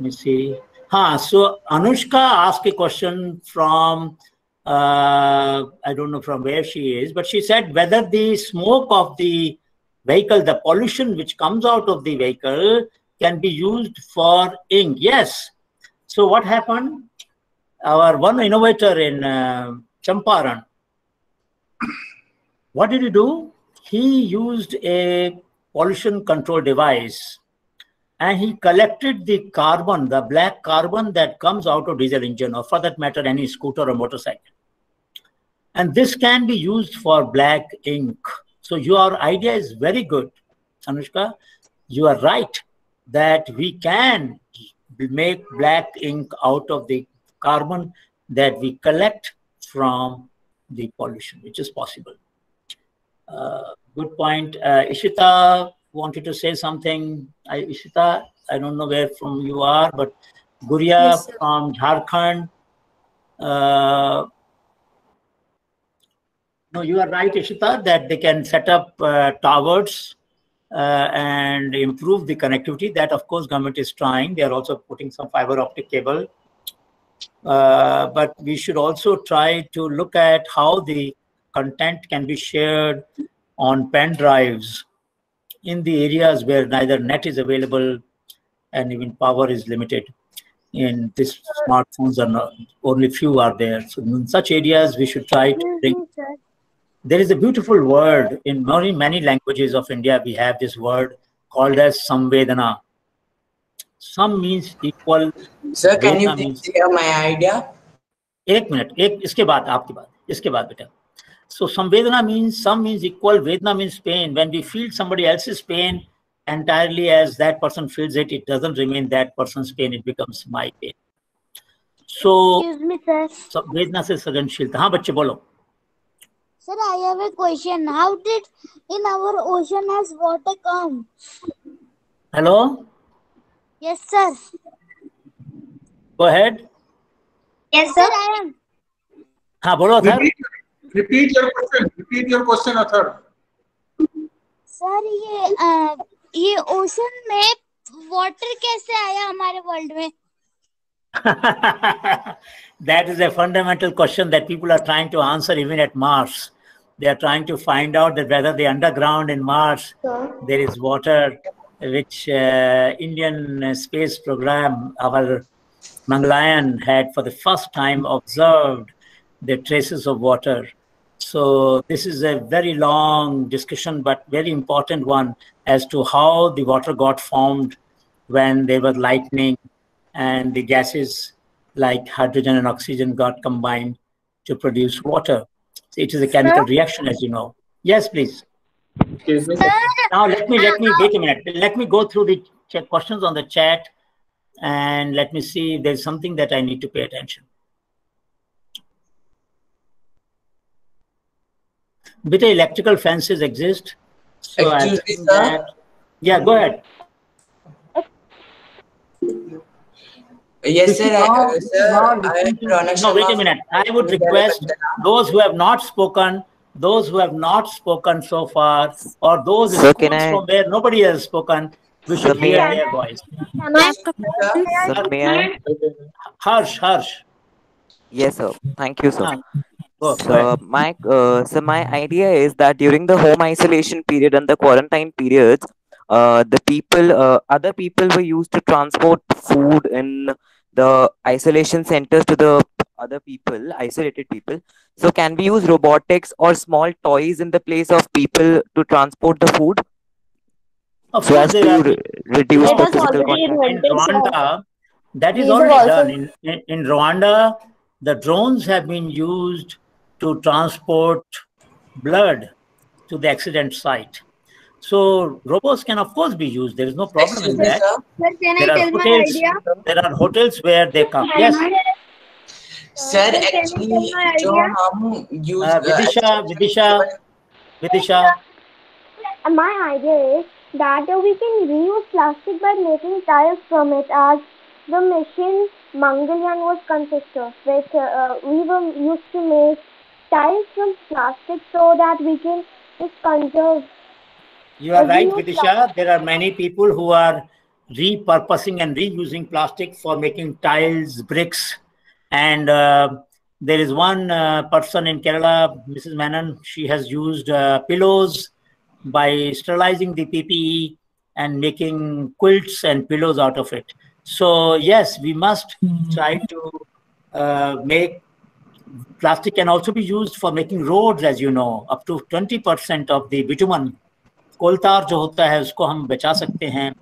me see. So Anushka asked a question from I don't know from where she is, but she said whether the smoke of the vehicle, the pollution which comes out of the vehicle, can be used for ink. Yes. So what happened? Our one innovator in Champaran, what did he do? He used a pollution control device and he collected the carbon, the black carbon that comes out of diesel engine, or for that matter, any scooter or motorcycle. And this can be used for black ink. So your idea is very good, Anushka. You are right that we can make black ink out of the carbon that we collect from the pollution, which is possible. Good point. Ishita wanted to say something. Ishita, I don't know where from you are, but Guria from Jharkhand. No, you are right, Ishita, that they can set up towers and improve the connectivity. That, of course, government is trying. They are also putting some fiber optic cable. But we should also try to look at how the content can be shared on pen drives in the areas where neither net is available and even power is limited. In these smartphones are not, only few are there. So in such areas, we should try to bring. There is a beautiful word in many languages of India. We have this word called as samvedana. Sam means equal. Sir, can you please share my idea? एक minute, एक इसके बाद आपकी बात, इसके बाद बेटा. So samvedana means, some means equal, vedana means pain. When we feel somebody else's pain entirely as that person feels it, it doesn't remain that person's pain, it becomes my pain. So, excuse me, sir. So vedana se sajanshilta. हाँ बच्चे बोलो. Sir, I have a question. How did in our ocean has water come? Hello? Yes, sir. Go ahead. Yes, sir. I am. हाँ बोलो Athar. Repeat your question. Repeat your question, Athar. Sir ये ocean में water कैसे आया हमारे world में? That is a fundamental question that people are trying to answer even at Mars. They are trying to find out that whether the underground in Mars there is water, which Indian space program, our Mangalyaan, had for the first time observed the traces of water. So this is a very long discussion, but very important one as to how the water got formed when there was lightning and the gases like hydrogen and oxygen got combined to produce water. So it is a chemical reaction, as you know. Yes, please. Excuse me. Now let me wait a minute. Let me go through the questions on the chat, and let me see if there's something that I need to pay attention. Bit of electrical fences exist. So Excuse me, sir. Yeah, go ahead. Yes, sir. No, wait a minute. I would request those who have not spoken so far, or those So can I- from where nobody has spoken, we should may hear I- their voice. Sir, may I? Harsh. Yes, sir. Thank you, sir. Go So ahead. my idea is that during the home isolation period and the quarantine periods, other people were used to transport food in the isolation centers to the other people, isolated people. So can we use robotics or small toys in the place of people to transport the food? Of So course, as there to are. reduce the physical contact. In Rwanda, that is These are already also- done. In Rwanda, the drones have been used to transport blood to the accident site. So robots can of course be used. There is no problem in that. Sir, can I There are tell my hotels. idea? There are hotels where they come. Yes. Sir, actually, जो हम use Vidisha. My idea is that we can reuse plastic by making tiles from it, as the machine Mangalyaan was consist of, which we were used to make tiles from plastic so that we can just conserve. You are right, Vidisha. There are many people who are repurposing and reusing plastic for making tiles, bricks. And there is one person in Kerala, Mrs. Menon, she has used pillows by sterilizing the PPE and making quilts and pillows out of it. So yes, we must try to make plastic can also be used for making roads, as you know. Up to 20% of the bitumen, कोलतार जो होता है उसको हम बचा सकते हैं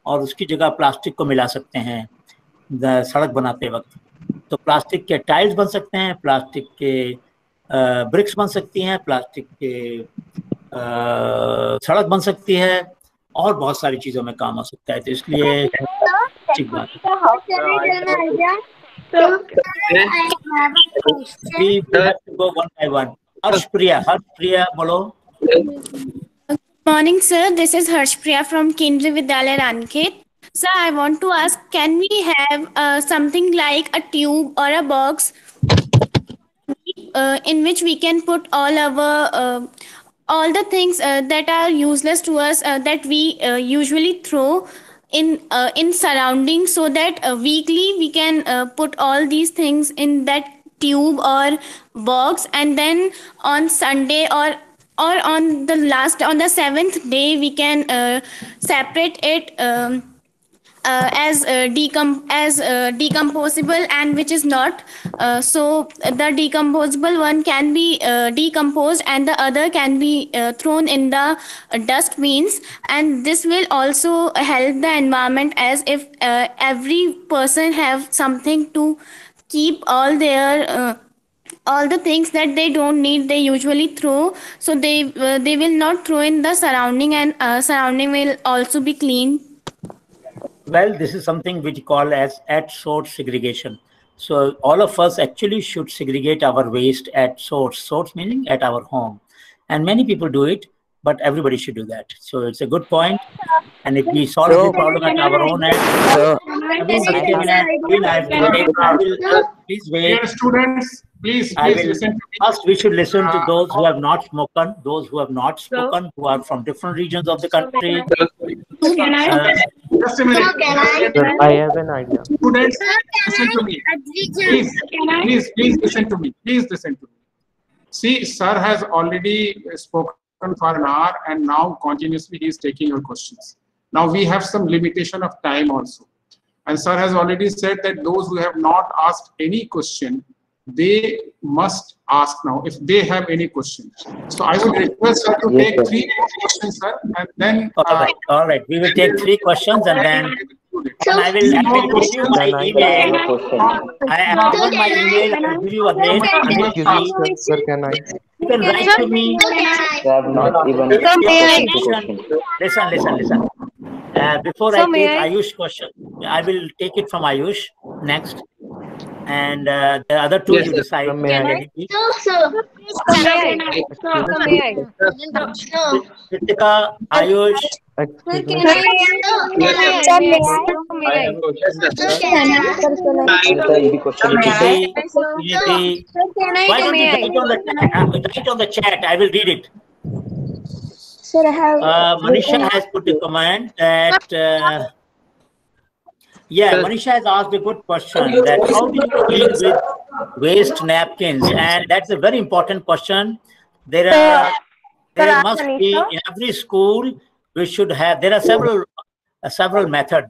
और उसकी जगह प्लास्टिक को मिला सकते हैं सड़क बनाते वक्त. तो प्लास्टिक के टाइल्स बन सकते हैं, प्लास्टिक के ब्रिक्स बन सकती हैं, प्लास्टिक के सड़क बन सकती है और बहुत सारी चीज़ों में काम आ सकता है. तो इसलिए ठीक बात है. हर्षप्रिया बोलो. Morning, sir. This is Harshpriya from Kendriya Vidyalaya Ranket. Sir, I want to ask, can we have something like a tube or a box in which we can put all the things that are useless to us that we usually throw in surroundings, so that weekly we can put all these things in that tube or box, and then on Sunday or on the seventh day we can separate it as decomposable and which is not. So the decomposable one can be decomposed and the other can be thrown in the dustbins, and this will also help the environment, as if every person have something to keep all the things that they don't need, they usually throw, so they will not throw in the surrounding, and surrounding will also be clean. Well, this is something which we call as at source segregation. So all of us actually should segregate our waste at source. Source meaning at our home. And many people do it, but everybody should do that. So it's a good point. And if we solve the problem at our own end, please wait. Dear students, please listen to me. First, we should listen to those who have not spoken, those who have not spoken, who are from different regions of the country. Just a minute. I have an idea. Students, listen to me. Please listen to me. Please listen to me. See, sir has already spoken for an hour, and now continuously he is taking your questions. Now we have some limitation of time also. And sir has already said that those who have not asked any question, they must ask now if they have any questions. So I would request sir to take 3 more questions, sir, and then. All right. We will take 3 questions, and then I will give you my email. I have put my email. I will give you again. Sir, can I? You can write to me. They have not even Listen. Before I take Ayush question, I will take it from Ayush next. And the other 2 you decide. Kritika, Ayush. Why don't you write on the chat? I will read it. Sir, I have. Manisha has put a comment that. Manisha has asked a good question that how do you deal with waste napkins? And that's a very important question. There must be in every school. We should have. There are several methods.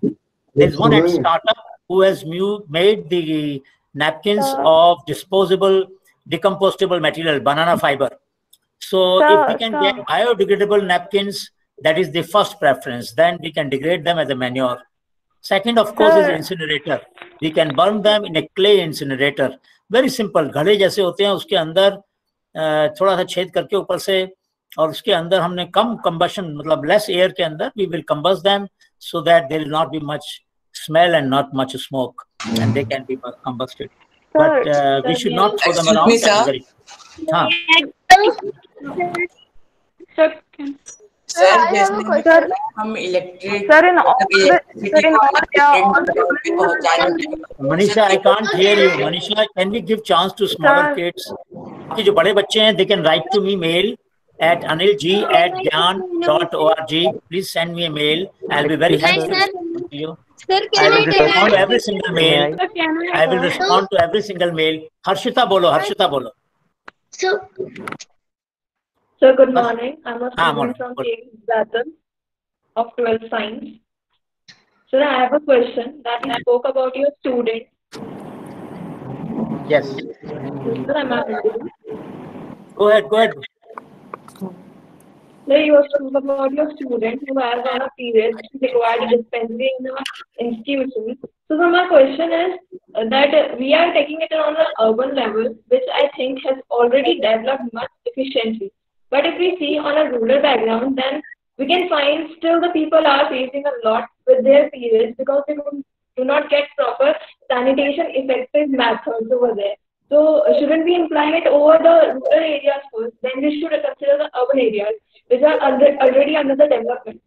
There's one at startup who has made the napkins of disposable, decomposable material, banana fiber. So if we can get biodegradable napkins, that is the first preference. Then we can degrade them as a manure. Second, of course, is incinerator. We can burn them in a clay incinerator. Very simple. घड़े जैसे होते हैं, उसके अंदर थोड़ा सा छेद करके ऊपर से, और उसके अंदर हमने कम combustion, मतलब less air के अंदर, we will combust them so that there will not be much smell and not much smoke, and they can be combusted. But we should not throw them around. Manisha, I can't hear you. Manisha, can we give chance to smaller kids? कि जो बड़े बच्चे हैं, they can write to me mail at anilg@gyan.org. Please send me a mail. I'll be very happy to respond to you. I will respond to every single mail. I will respond to every single mail. Harshita bolo. Sir, good morning. I'm a student from KV Bratton of 12th Science. Sir, I have a question that you spoke about your student. Yes. Sir, am I audible? Go ahead. Sir, you spoke about your student who has on a period required dispensary in the institution. So my question is that we are taking it on an urban level, which I think has already developed much efficiently. But if we see on a rural background, then we can find still the people are facing a lot with their periods because they do not get proper sanitation effective methods over there. So shouldn't we imply it over the rural areas first? Then we should consider the urban areas, which are already under the development.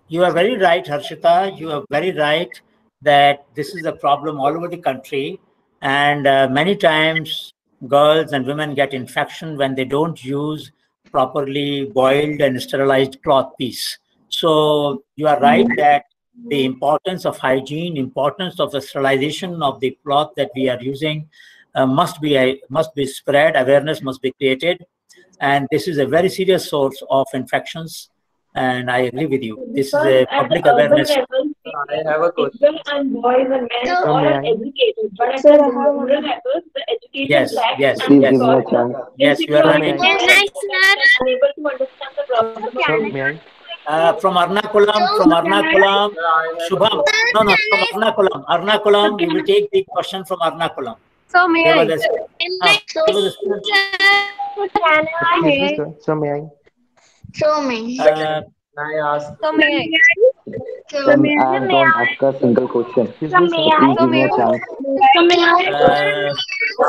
You are very right, Harshita. You are very right that this is a problem all over the country. And many times girls and women get infection when they don't use properly boiled and sterilized cloth piece. So you are right that the importance of hygiene, importance of the sterilization of the cloth that we are using must be spread. Awareness must be created, and this is a very serious source of infections. And I agree with you. This is a public awareness. I have a question. And boys and men all are educated, but at the rural levels, the education lacks. Yes, you are right. Unable to understand the problem. From Ernakulam, Shubham. No, from Ernakulam, we will take the question from Ernakulam. So may I? So may I? Can I ask? So may I? I don't ask a single question. Please give me a chance. I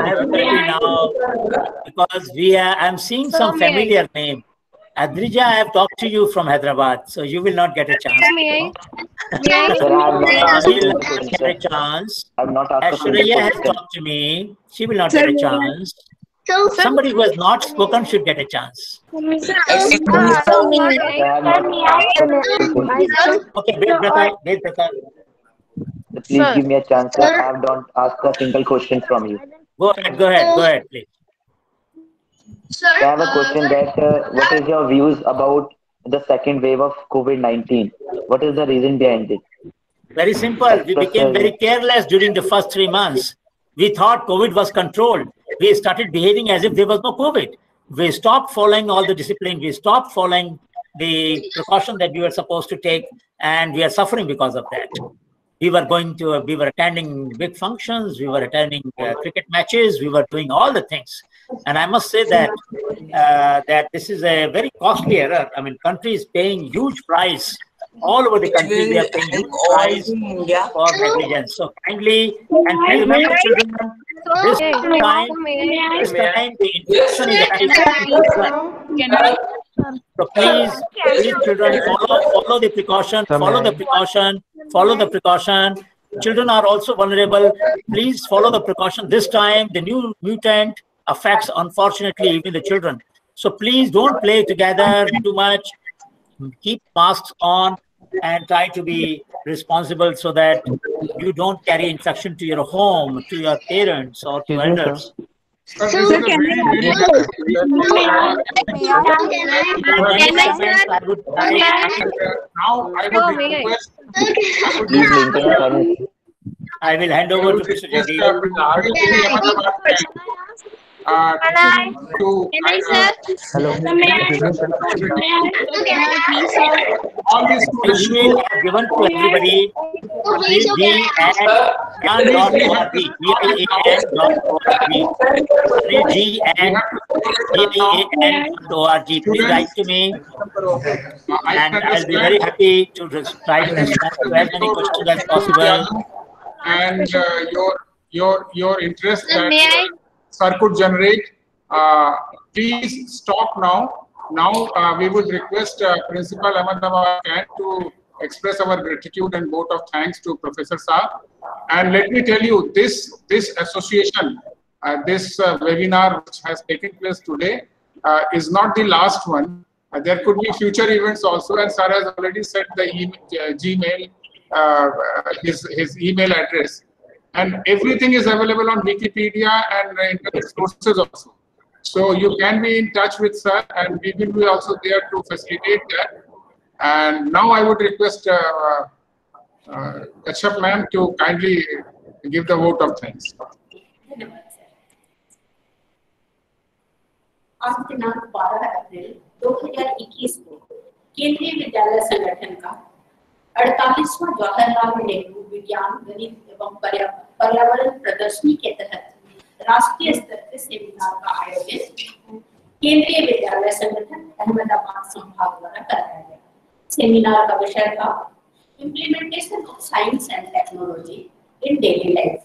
have to tell you now because I'm seeing some familiar name. Adrija, I have talked to you from Hyderabad, so you will not get a chance. May Sir, I have not asked a She will single not question, get sir. a chance. I have not asked a single Aishwarya has question. talked to me. She will not get a chance. Somebody who has not spoken should get a chance. I have not asked a single question. Okay, wait, Prakash. Please give me a chance, sir. I have not asked a single question from you. Go ahead, please. I have a question that what is your views about the second wave of COVID-19? What is the reason behind it? Very simple. We became very careless during the first 3 months. We thought COVID was controlled. We started behaving as if there was no COVID. We stopped following all the discipline. We stopped following the precaution that we were supposed to take, and we are suffering because of that. We were attending big functions. We were attending cricket matches. We were doing all the things. And I must say that that this is a very costly error. I mean, country is paying huge price. All over the country, we are paying huge price for negligence. So kindly, and please remember, children, this time the infection is happening. So please, children, follow the precaution. Follow the precaution. Children are also vulnerable. Please follow the precaution. This time, the new mutant affects, unfortunately, even the children. So please don't play together too much. Keep masks on and try to be responsible so that you don't carry infection to your home, to your parents, or to elders. I will hand over to Mr. Jagdeep. Hello. All these email are given to everybody. Please write to me, and I'll be very happy to try to respond to as many questions as possible. And your interest that Sir could generate. Please stop now. Now we would request Principal Ahmedabad CANT to express our gratitude and vote of thanks to Professor Saab. And let me tell you, this association, this webinar which has taken place today is not the last one. There could be future events also, and Sir has already set the Gmail, his email address. And everything is available on Wikipedia and internet sources also. So you can be in touch with Sir, and we will be also there to facilitate that. And now I would request Kashyap ma'am to kindly give the vote of thanks. आज दिनांक 12 अप्रैल 2021 को केंद्रीय विद्यालय संगठन का 48वां जवाहरलाल नेहरू विज्ञान गणित एवं पर्यावरण प्रदर्शनी के तहत राष्ट्रीय स्तर के सेमिनार का आयोजन केंद्रीय विद्यालय संगठन अहमदाबाद संभाग द्वारा कराया गया। सेमिनार का विषय था implementation of science and technology in daily life,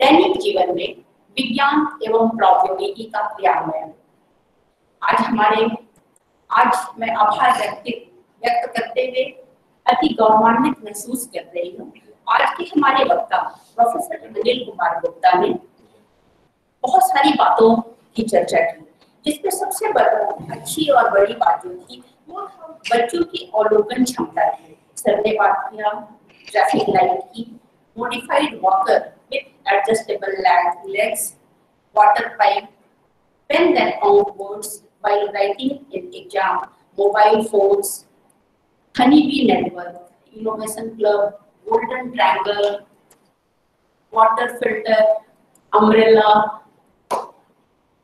दैनिक जीवन में विज्ञान एवं प्रौद्योगिकी का क्रियान्वयन। आज मैं आभार व्यक्त करते हुए अति गौरवान्वित महसूस कर रही हूँ। आज के हमारे वक्ता प्रोफेसर अनिल कुमार गुप्ता ने बहुत सारी बातों की चर्चा की, जिसमें सबसे अच्छी और बड़ी बात जो थी वो बच्चों की अवलोकन क्षमता थी। सर ने बात किया ट्रैफिक लाइट की, modified walker with adjustable legs, water pipe, pen that count words while writing in exam, mobile phones, honeybee network, innovation club, golden triangle, water filter, umbrella,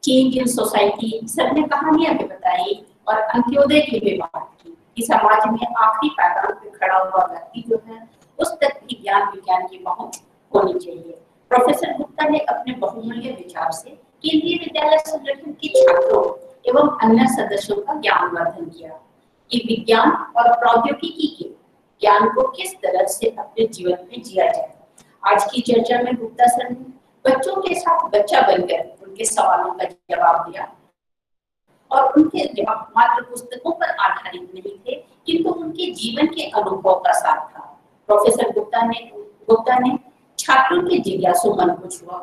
change in society। Sir ने कहानियां भी बताई और अंत्योदय की भी बात की कि समाज में आखिरी पैदान पे खड़ा हुआ व्यक्ति जो है उस तक भी ज्ञान विज्ञान की पहुंच होनी चाहिए। प्रोफेसर गुप्ता ने अपने बहुमूल्य विचार से केंद्रीय विद्यालय संगठन के छात्रों एवं अन्य सदस्यों का ज्ञानवर्धन किया कि विज्ञान और प्रौद्योगिकी के ज्ञान को किस तरह से अपने जीवन में जिया जाए। आज की चर्चा में गुप्ता सर ने बच्चों के साथ बच्चा बनकर उनके सवालों का जवाब दिया और उनके जवाब मात्र पुस्तकों पर आधारित नहीं थे किंतु उनके जीवन के अनुभव का सार था। प्रोफेसर गुप्ता ने छात्रों के जिज्ञासु मन को छुआ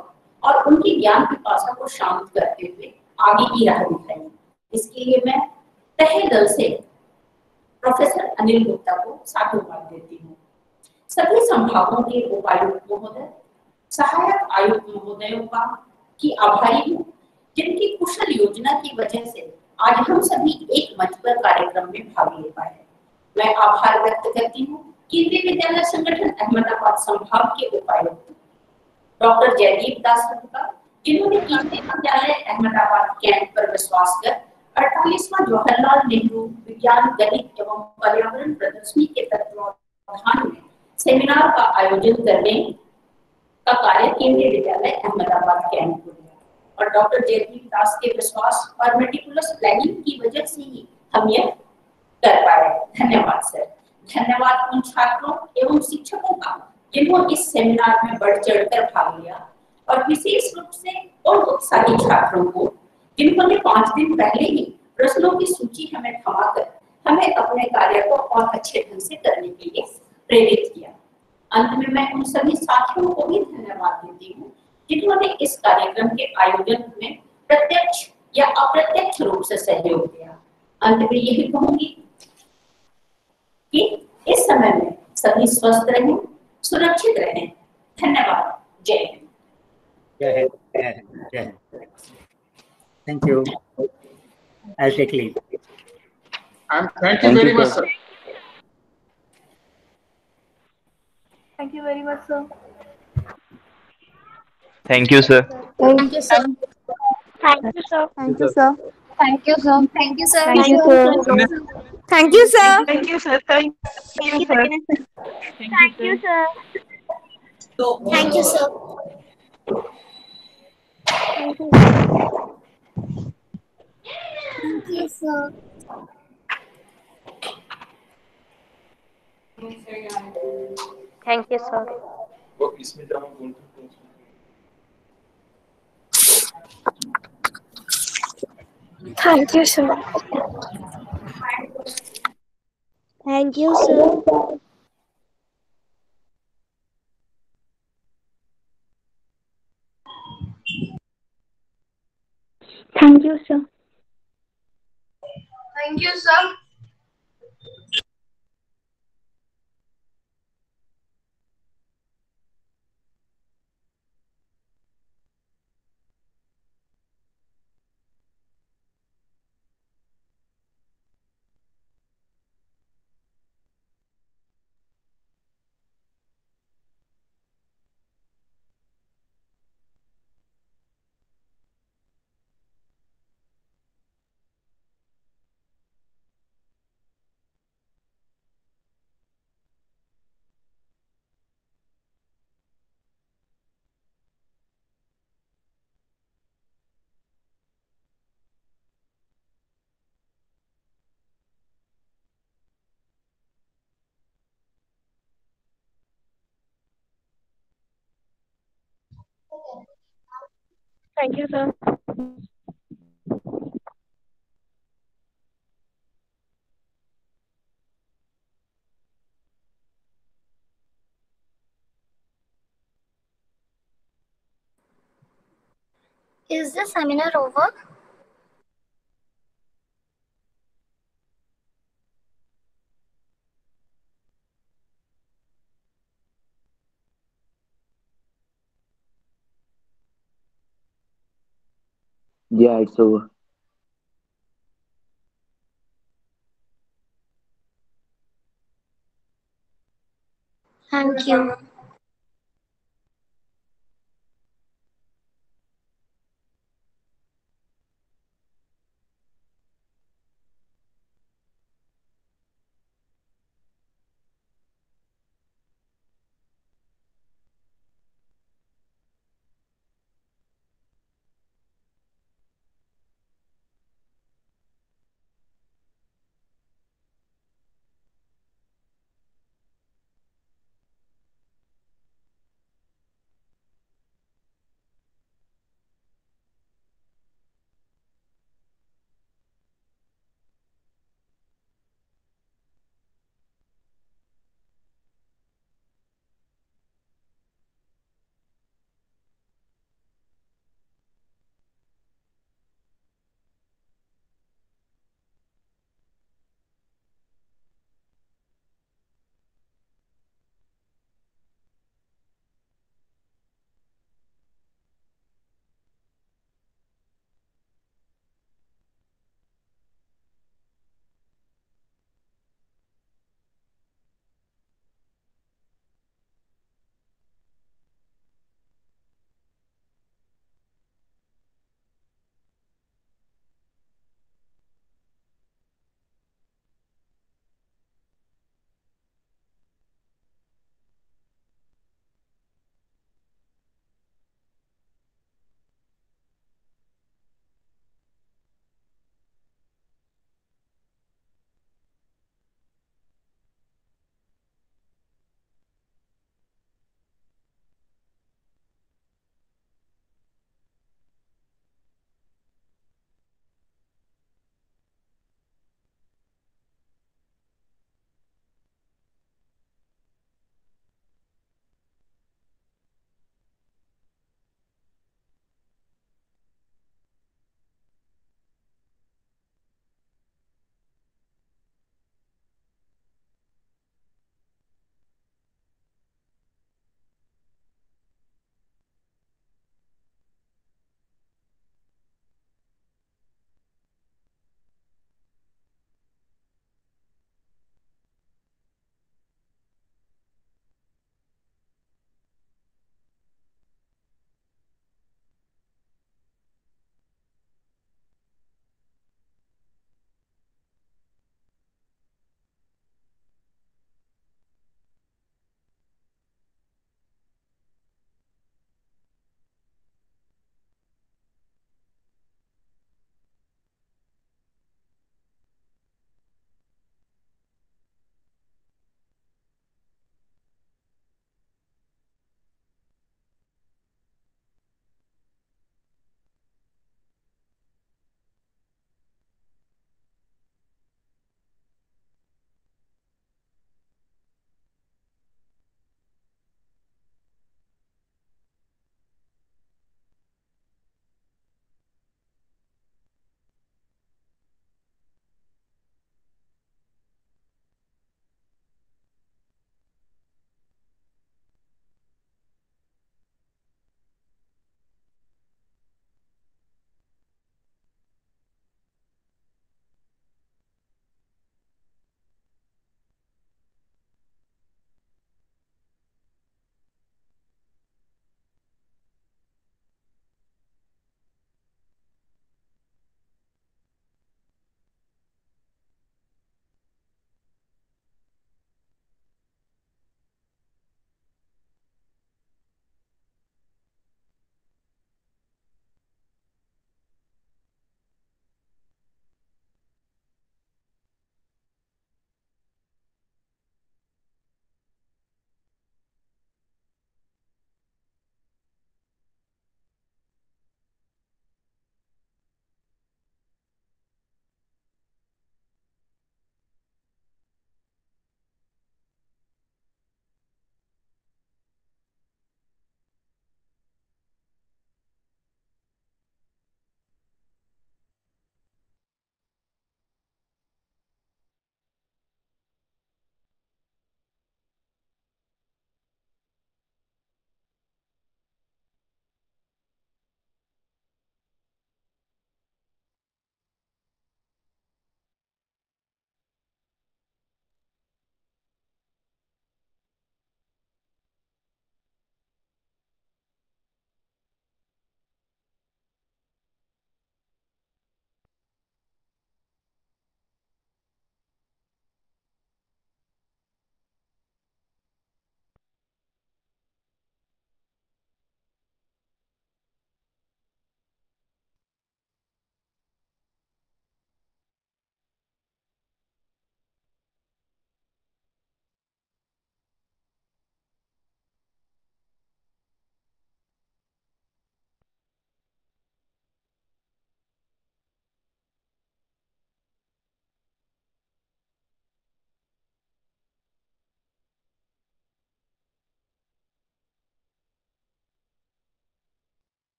और उनकी ज्ञान पिपासा को शांत करते हुए आगे की राह दिखाई। इसके लिए मैं तहे दिल से प्रोफेसर अनिल गुप्ता को साधुवाद देती हूँ। सभी संभागों के उपायुक्त महोदय, सहायक आयुक्त महोदयों का की आभारी हूँ जिनकी कुशल योजना की वजह से आज हम सभी एक मंच पर कार्यक्रम में भाग ले पाए। मैं आभार व्यक्त करती हूँ केंद्रीय विद्यालय संगठन अहमदाबाद संभाग के उपायुक्त डॉक्टर जयदीप दास का, जिन्होंने केंद्रीय विद्यालय अहमदाबाद कैंप पर विश्वास कर 48वां जवाहरलाल नेहरू विज्ञान गणित एवं पर्यावरण प्रदर्शनी के तत्वावधान में सेमिनार का आयोजन करने का कार्य केंद्रीय विद्यालय अहमदाबाद कैंप को दिया और डॉक्टर जयदीप दास के विश्वास और मेटिकुलस प्लानिंग की वजह से ही हम यह कर पाए। धन्यवाद सर। धन्यवाद उन छात्रों एवं शिक्षकों का जिन्होंने इस सेमिनार में बढ़ चढ़कर भाग लिया और विशेष रूप से उन उत्साही छात्रों को जिन्होंने 5 दिन पहले ही प्रश्नों की सूची हमें थमाकर हमें अपने कार्य को और अच्छे ढंग से करने के लिए प्रेरित किया। अंत में मैं उन सभी साथियों को भी धन्यवाद देती हूँ जिन्होंने इस कार्यक्रम के आयोजन में प्रत्यक्ष या अप्रत्यक्ष रूप से सहयोग दिया। अंत में यही कहूंगी कि इस समय में सभी स्वस्थ रहें, सुरक्षित रहें। धन्यवाद। जय हिंद। जय हिंद। जय हिंद। जय Hind. Thank you. I'll take leave. Thank you very much, sir. Thank you very much, sir. Thank you, sir. Thank you, sir. Thank you, sir. Thank you, sir. Thank you, sir. Thank you, sir. Thank you, sir. Thank you, sir. Thank you, sir. Thank you, sir. Thank you, sir. Thank you, sir. Thank you. Thank you, sir. Thank you, sir. Thank you, sir. Thank you, sir. Thank you, sir. Thank you, sir. Thank you, sir. Is the seminar over? Yeah, it's over. Thank you.